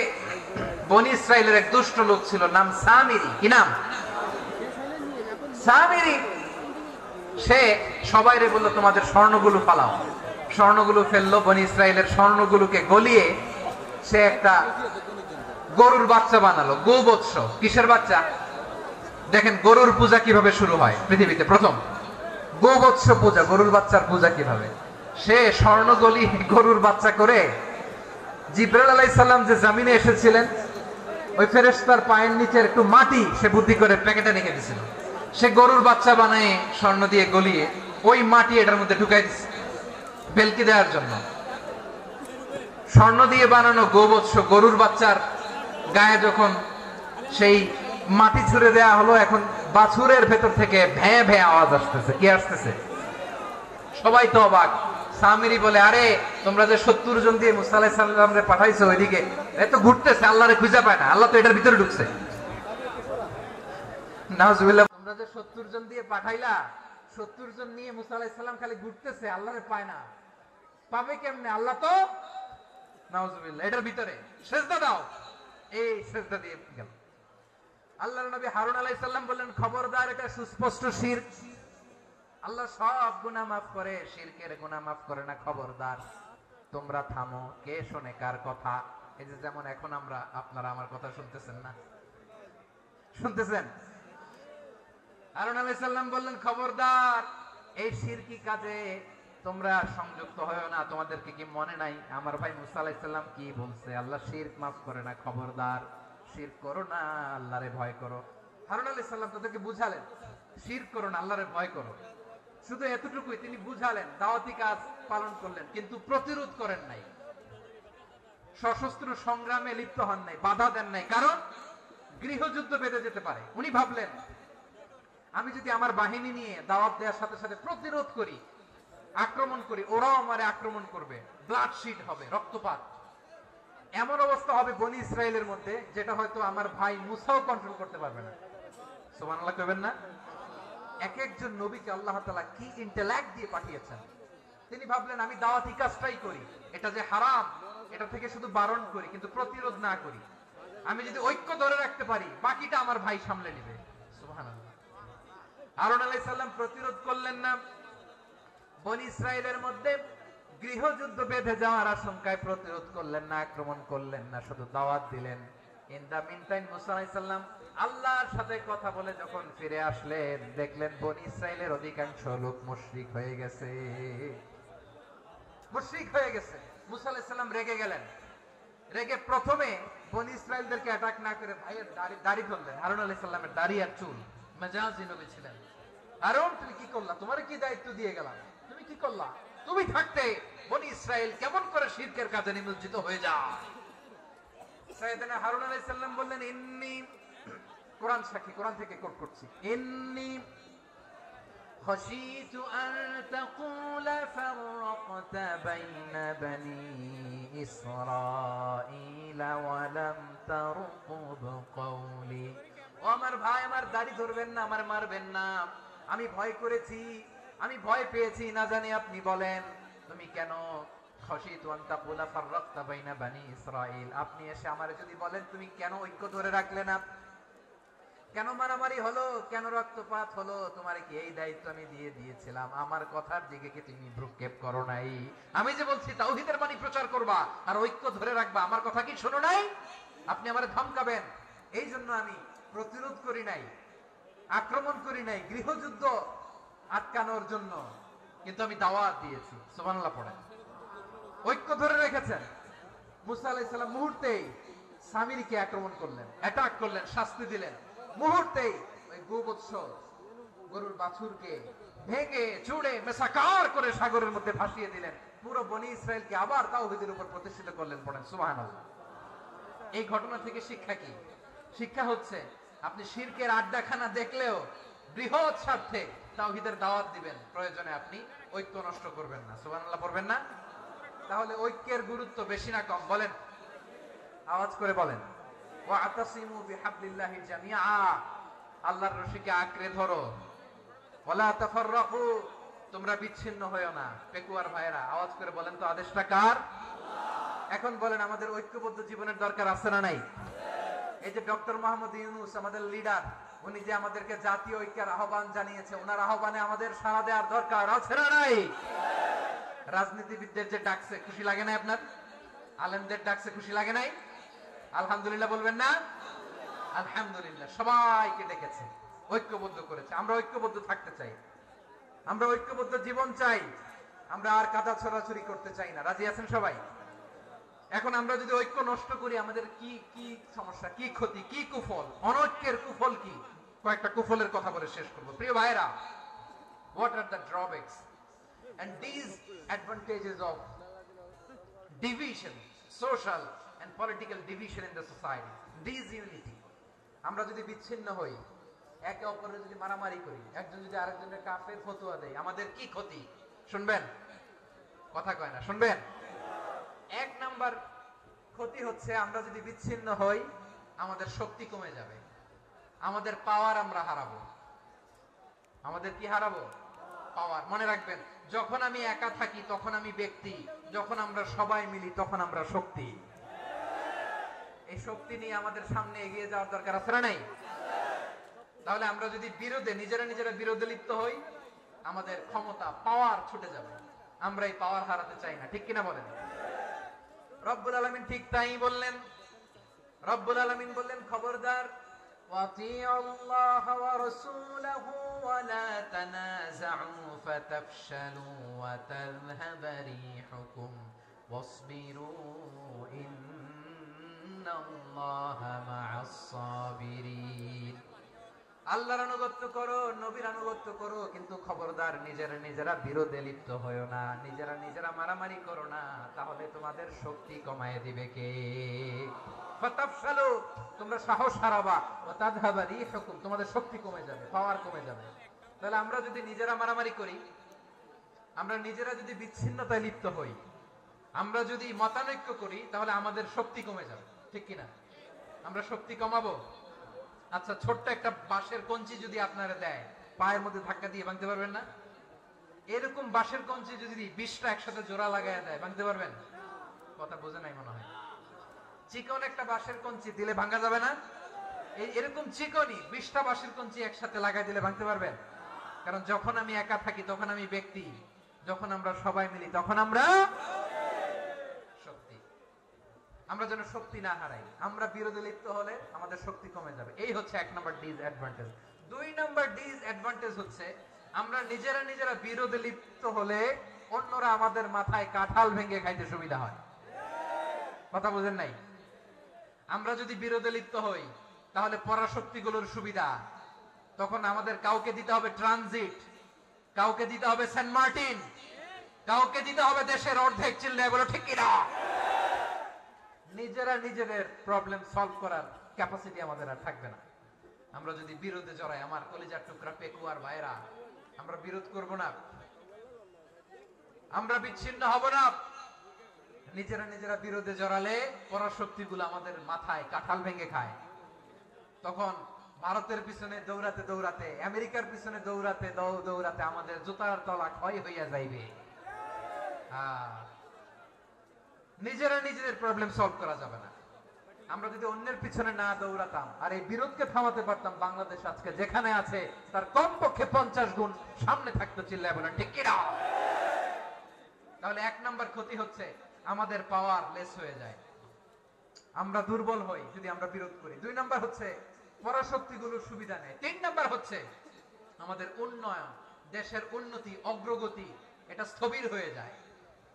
বনি ইসরাইলের এক দুষ্ট লোক ছিল, নাম সামিরি। কি নাম? সামিরি। সে সবাইরে বলল, তোমাদের স্বর্ণগুলো ফালাও। স্বর্ণগুলো ফেললো। বনি ইসরাইলের স্বর্ণগুলোকে গলিয়ে সে একটা গরুর বাচ্চা বানালো। গোবৎস। কিসের বাচ্চা? দেখেন গরুর পূজা কিভাবে শুরু হয় পৃথিবীতে প্রথম। গোবৎস পূজা, গরুর বাচ্চার পূজা কিভাবে। সে স্বর্ণ গলি গরুর বাচ্চা করে, জিবরাইল আলাইহিস সালাম যে জমিনে এসেছিলেন, ওই ফেরেশতার পায়ের নিচের একটু মাটি সে বুদ্ধি করে প্যাকেটে রেখে দিয়েছিল। সে গরুর বাচ্চা বানায় স্বর্ণ দিয়ে গলিয়ে ওই মাটি এটার মধ্যে ঢুকাই দিচ্ছে বেলকি দেওয়ার জন্য। স্বর্ণ দিয়ে বানানো গোবৎস গরুর বাচ্চার গায়ে যখন সেই মাটি ছুঁড়ে দেওয়া হলো, এখন বাছুরের ভেতর থেকে ভ্যাঁ ভ্যাঁ আওয়াজ আসতেছে। কি আসতেছে? সবাই তো অবাক। সামিরি বলে, আরে তোমরা যে 70 জন দিয়ে মুসা আলাইহিস সালামরে পাঠাইছো ওইদিকে, এত ঘুরতেছে, আল্লাহরে খুঁজে পায় না, আল্লাহ তো এটার ভিতরে ঢুকছে। নাউজুবিল্লাহ। তোমরা যে 70 জন দিয়ে পাঠাইলা, 70 জন নিয়ে মুসা আলাইহিস সালাম খালি ঘুরতেছে, আল্লাহরে পায় না। পাবে কেমনে? আল্লাহ তো নাউজুবিল্লাহ এটার ভিতরে। সিজদা দাও। এই সিজদা দিয়ে গেল। আল্লাহর নবী হারুন আলাইহিস সালাম বললেন, খবরদার, এটা সুস্পষ্ট শিরক। আল্লাহ সব গুনাহ মাফ করে, শিরকের গুনাহ মাফ করে না, খবরদার তোমরা থামো। কে শোনে কার কথা? এই যে যেমন এখন আপনারা আমার কথা শুনতেছেন না, শুনতেছেন? হারুন আলাইহিস সালাম বললেন, খবরদার, এই শিরকি কাজে তোমরা সংযুক্ত হয়ো না। তোমাদেরকে কি মনে নাই আমার ভাই মুসা আলাইহিস সালাম কি বলছে? আল্লাহ শিরক মাফ করে না, খবরদার শিরক করো না, আল্লাহরে ভয় করো। হারুন আলাইহিস সালাম তাদেরকে বুঝালেন, শিরক করো না, আল্লাহরে ভয় করো। শুধু এতটুকুই তিনি বুঝালেন, দাওয়াতি কাজ পালন করলেন, কিন্তু প্রতিরোধ করেন নাই, সশস্ত্র সংগ্রামে লিপ্ত হন নাই, বাধা দেন নাই, কারণ গৃহযুদ্ধ বেঁধে যেতে পারে। উনি ভাবলেন, আমি যদি আমার বাহিনী নিয়ে দাওয়াত দেওয়ার সাথে সাথে প্রতিরোধ করি, আক্রমণ করি, ওরাও আমারে আক্রমণ করবে, ব্লাডশিট হবে, রক্তপাত, এমন অবস্থা হবে বনি ইসরায়েলের মধ্যে যেটা হয়তো আমার ভাই মুসাও কন্ট্রোল করতে পারবে না। সুবহানাল্লাহ কইবেন না? এক একজন নবীকে আল্লাহ তাআলা কি ইন্টেলেক্ট দিয়ে পাঠিয়েছেন। তিনি ভাবলেন, আমি দাওয়াতি কাজটাই করি, এটা যে হারাম এটা থেকে শুধু বারণ করি, কিন্তু প্রতিরোধ না করি। আমি যদি ঐক্য ধরে রাখতে পারি, বাকিটা আমার ভাই সামলে নেবে। সুবহানাল্লাহ। হারুন আলাইহিস সালাম প্রতিরোধ করলেন না, বনি ইসরায়েলের মধ্যে গৃহযুদ্ধ বেঁধে যাওয়ার আশঙ্কায় প্রতিরোধ করলেন না, আক্রমণ করলেন না, শুধু দাওয়াত দিলেন। ইন দা মিন টাইম মুসা আলাইহিস সালাম আল্লাহর সাথে কথা বলে যখন ফিরে আসলেন, দেখলেন বনি ইসরায়েলের অধিকাংশ লোক মুশরিক হয়ে গেছে, মুশরিক হয়ে গেছে। মুসা আলাইহিস সালাম রেগে গেলেন, রেগে প্রথমে বনি ইসরায়েলদেরকে অ্যাটাক না করে ভাইয়ের দাড়ি ধরলেন। হারুন আলাইহিস সালামের দাড়ি আর চুল, মেজাজি নবী ছিলেন। হারুন, তুমি কি করলা? তোমার কি দায়িত্ব দিয়ে গেলাম, তুমি কি করলা? তুমি থাকতে বনি ইসরায়েল কেমন করে শিরকের কাজে নিমজ্জিত হয়ে যায়? সাইয়েদনা হারুন আলাইহিস সালাম বললেন, ইন্নী, কোরআন সাক্ষী, কোরআন থেকে কোট করছি, ইন্নী খাশিতু আন তাকুলা ফাররাকতা বাইনা বনি ইসরাঈলা ওয়া লাম তারকুব কওলি। ও আমার ভাই, আমার দাড়ি ধরবেন না, আমার মারবেন না। আমি ভয় করেছি, আমি ভয় পেয়েছি, না জানি আপনি বলেন তুমি কেন খাশিতু আন তাকুলা ফাররাকতা বাইনা বনি ইসরাঈল, আপনি এসে আমারে যদি বলেন তুমি কেন ঐক্য ধরে রাখলে না, কেন মারামারি হলো, কেন রক্তপাত হলো, তোমার কি এই দায়িত্ব আমি দিয়ে দিয়েছিলাম? আমার কথার দিকে কি তুমি ভ্রুক্ষেপ করো নাই? আমি যে বলছি তাওহীদের বাণী প্রচার করবা আর ঐক্য ধরে রাখবা, আমার কথা কি শোনো নাই? আপনি আমারে ধমকাবেন, এই জন্য আমি প্রতিরোধ করি নাই, আক্রমণ করি নাই, গৃহযুদ্ধ আটকানোর জন্য, কিন্তু আমি দাওয়াত দিয়েছি। সুবহানাল্লাহ পড়েন। ঐক্য ধরে রেখেছেন। মুসা আলাইহিস সালাম মুহূর্তেই সামিরীকে আক্রমণ করলেন, অ্যাটাক করলেন, শাস্তি দিলেন। মুহূর্তেই ওই গোবৎস গরুর বাছুরকে ভেঙে চুড়ে মেসাকার করে সাগরের মধ্যে ভাসিয়ে দিলেন। পুরো বনি ইসরায়েলকে আবার তাওহীদের উপর প্রতিষ্ঠিত করলেন। পড়েন সুবহানাল্লাহ। এই ঘটনা থেকে শিক্ষা কি? শিক্ষা হচ্ছে, আপনি শিরকের আড্ডাখানা দেখলেও বৃহৎ স্বার্থে তাওহীদের দাওয়াত দিবেন, প্রয়োজনে আপনি ঐক্য নষ্ট করবেন না। সুবহানাল্লাহ পড়বেন না? তাহলে ঐক্যের গুরুত্ব বেশি না কম? বলেন, আওয়াজ করে বলেন। ওয়াতাসিমু বিহাবলিল্লাহি জামিআ, আল্লাহর রশিকে আঁকড়ে ধরো। ওয়ালা তাফাররাকু, তোমরা বিচ্ছিন্ন হয়ো না। পেকুয়ার ভাইরা আওয়াজ করে বলেন তো, আদেশটা কার? এখন বলেন, আমাদের ঐক্যবদ্ধ জীবনের দরকার আছে না নাই? এই যে ডক্টর মোহাম্মদ ইউনূস আমাদের লিডার, উনি যে আমাদেরকে জাতীয় ঐক্যের আহ্বান জানিয়েছে, ওনার আহ্বানে আমাদের সাড়া দেওয়ার দরকার আছে না নাই? রাজনীতিবিদদের যে ডাকছে, খুশি লাগে না আপনার? আলেমদের ডাকছে, খুশি লাগে নাই? আলহামদুলিল্লাহ বলবেন না? আলহামদুলিল্লাহ। সবাইকে ডেকেছে, ঐক্যবদ্ধ করেছে। আমরা ঐক্যবদ্ধ থাকতে চাই, আমরা ঐক্যবদ্ধ জীবন চাই, আমরা আর কাদা ছড়াছড়ি করতে চাই না। রাজি আছেন সবাই? এখন আমরা যদি ঐক্য নষ্ট করি, আমাদের কি কি সমস্যা, কি ক্ষতি, কি কুফল? অনৈক্যের কুফল কি? কয়েকটা কুফলের কথা বলে শেষ করব। প্রিয় ভাইরা, what are the drawbacks and disadvantages of division, social and political division in the society? Disunity. আমরা যদি বিচ্ছিন্ন হই, একে অপরের যদি মারামারি করি, একজন যদি আরেকজনের কাফের ফতোয়া দেয়, আমাদের কি ক্ষতি? শুনবেন? কথা কয় না, শুনবেন? এক নাম্বার ক্ষতি হচ্ছে, আমরা যদি বিচ্ছিন্ন হই, আমাদের শক্তি কমে যাবে, আমাদের পাওয়ার আমরা হারাবো। আমাদের কি হারাবো? পাওয়ার। মনে রাখবেন, যখন আমি একা থাকি তখন আমি ব্যক্তি, যখন আমরা সবাই মিলি তখন আমরা শক্তি। এই শক্তি নিয়ে আমাদের সামনে এগিয়ে যাওয়ার দরকার আছে না নাই? তাহলে আমরা যদি নিজেরা বিরোধে লিপ্ত হই, আমাদের ক্ষমতা, পাওয়ার ছুটে যাবে। আমরা এই পাওয়ার হারাতে চাই না, ঠিক কিনা বলেন? রব্বুল আলামিন ঠিক তাই বললেন। রব্বুল আলামিন বললেন, খবরদার, ওয়াতিউল্লাহ ওয়া রাসূলাহু ওয়া লা তানাযাউ ফাতাফশালু ওয়া তাযহাবা রিহুকুম ওয়াসবিরু ইন্নাল্লাহা মা'আস সাবিরিন। আল্লাহর আনুগত্য করো, নবীর আনুগত্য করো, কিন্তু খবরদার নিজেরা বিরোধে লিপ্ত হয়ো না, নিজেরা মারামারি করো না, তাহলে তোমাদের শক্তি কমায় দিবে কে? ফাতাফশালু, তোমরা সাহস হারাবা, ওয়া তাযহাবা রিহুকুম, তোমাদের শক্তি কমে যাবে, পাওয়ার কমে যাবে। তাহলে আমরা যদি নিজেরা মারামারি করি, আমরা নিজেরা যদি বিচ্ছিন্নতায় লিপ্ত হই, আমরা যদি মতানৈক্য করি, তাহলে আমাদের শক্তি কমে যাবে, ঠিক কিনা? আমরা শক্তি কমাবো। আচ্ছা, ছোট্ট একটা বাঁশের কঞ্চি যদি আপনারা দেয়, পায়ের মধ্যে ধাক্কা দিয়ে ভাঙতে পারবেন না? এরকম বাঁশের কঞ্চি যদি 20টা একসাথে জোড়া লাগায় দেয়, ভাঙতে পারবেন? কথা বোঝে নাই মনে হয়। চিকন একটা বাঁশের কঞ্চি দিলে ভাঙা যাবে না? এরকম চিকনই 20টা বাঁশের কঞ্চি একসাথে লাগাই দিলে ভাঙতে পারবেন? কারণ যখন আমি একা থাকি তখন আমি ব্যক্তি, যখন আমরা সবাই মিলি তখন আমরা শক্তি। আমরা যেন শক্তি না হারাই। আমরা বিরোধে লিপ্ত হলে আমাদের শক্তি কমে যাবে। এই হচ্ছে 1 নাম্বার ডিসঅ্যাডভান্টেজ। 2 নাম্বার ডিসঅ্যাডভান্টেজ হচ্ছে, আমরা নিজেরা বিরোধে লিপ্ত হলে অন্যরা আমাদের মাথায় কাঁঠাল ভেঙে খাইতে সুবিধা হয়। কথা বুঝেন নাই? আমরা যদি বিরোধে লিপ্ত হই, তাহলে পরাশক্তিগুলোর সুবিধা, তখন আমাদের কাউকে দিতে হবে ট্রানজিট, কাউকে দিতে হবে সেন্ট মার্টিন, কাউকে দিতে হবে দেশের অর্ধেক। চিল্লায় বলো ঠিক কিনা? নিজেদের প্রবলেম সলভ করার ক্যাপাসিটি আমাদের আর থাকবে না। আমরা যদি বিরোধে জড়াই, আমার কলিজার টুকরা পেকুয়ার ভাইরা, আমরা বিরোধ করব না, আমরা বিচ্ছিন্ন হব না। নিজেরা বিরোধে জড়ালে পরাশক্তিগুলো আমাদের মাথায় কাঁঠাল ভেঙে খায়। তখন ভারতের পিছনে দৌড়াতে, আমেরিকার পিছনে দৌড়াতে আমাদের জুতার তলা ক্ষয় হইয়া যাইবে। নিজেদের প্রবলেম সলভ করা যাবে না। আমরা যদি অন্যের পিছনে না দৌড়াতাম আর এই বিরোধকে থামাতে পারতাম, বাংলাদেশ আজকে যেখানে আছে তার কমপক্ষে 50 গুণ সামনে থাকতো। চিল্লায় বলেন ঠিক কিনা? তাহলে 1 নাম্বার ক্ষতি হচ্ছে, আমাদের পাওয়ার লেস হয়ে যায়, আমরা দুর্বল হই যদি আমরা বিরোধ করি। 2 নাম্বার হচ্ছে, পরাশক্তিগুলোর সুবিধা নেয়। 3 নাম্বার হচ্ছে, আমাদের উন্নয়ন, দেশের উন্নতি, অগ্রগতি, এটা স্থবির হয়ে যায়,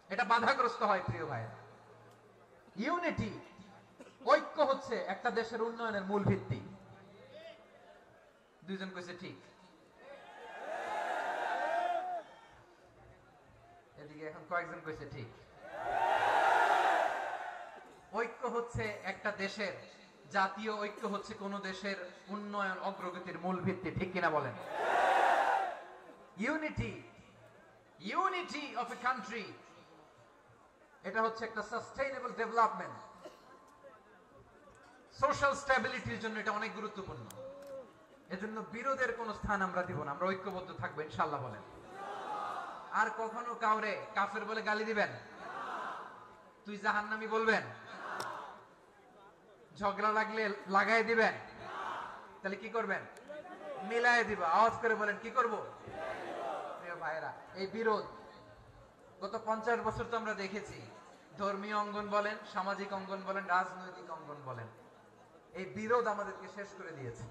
এটা বাধাগ্রস্ত হয়। প্রিয় ভাই, ইউনিটি, ঐক্য হচ্ছে একটা দেশের উন্নয়নের মূল ভিত্তি। 2 জন কইছে ঠিক, এদিকে এখন কয়েকজন কইছে ঠিক। ঐক্য হচ্ছে একটা দেশের, জাতীয় ঐক্য হচ্ছে কোন দেশের উন্নয়ন, অগ্রগতির মূল ভিত্তি, ঠিক কিনা বলেন? ইউনিটি অফ এ কান্ট্রি, এটা হচ্ছে একটা সাস্টেইনেবল ডেভেলপমেন্ট, সোশ্যাল স্ট্যাবিলিটির জন্য এটা অনেক গুরুত্বপূর্ণ। এজন্য বিরোধের কোন স্থান আমরা দিব না, আমরা ঐক্যবদ্ধ থাকবো ইনশাআল্লাহ বলেন। আর কখনো কাউরে কাফের বলে গালি দিবেন? তুই জাহান্নামী বলবেন? ঝগড়া লাগলে লাগাই দিবেন? তাহলে কি করবেন? মিলায় দিব। আওয়াজ করে বলেন, কি করব? প্রিয় ভাইরা, এই বিরোধ গত 50 বছর তো আমরা দেখেছি, ধর্মীয় অঙ্গন বলেন, সামাজিক অঙ্গন বলেন, রাজনৈতিক অঙ্গন বলেন, এই বিরোধ আমাদেরকে শেষ করে দিয়েছে।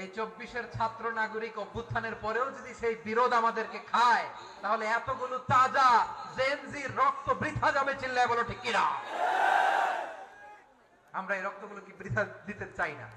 এই 24-এর ছাত্র নাগরিক অভ্যুত্থানের পরেও যদি সেই বিরোধ আমাদেরকে খায়, তাহলে এতগুলো তাজা জেনজির রক্ত বৃথা যাবে। চিল্লায় বলো ঠিক কিনা? আমরা এই রক্তগুলো কি বৃথা দিতে চাই না।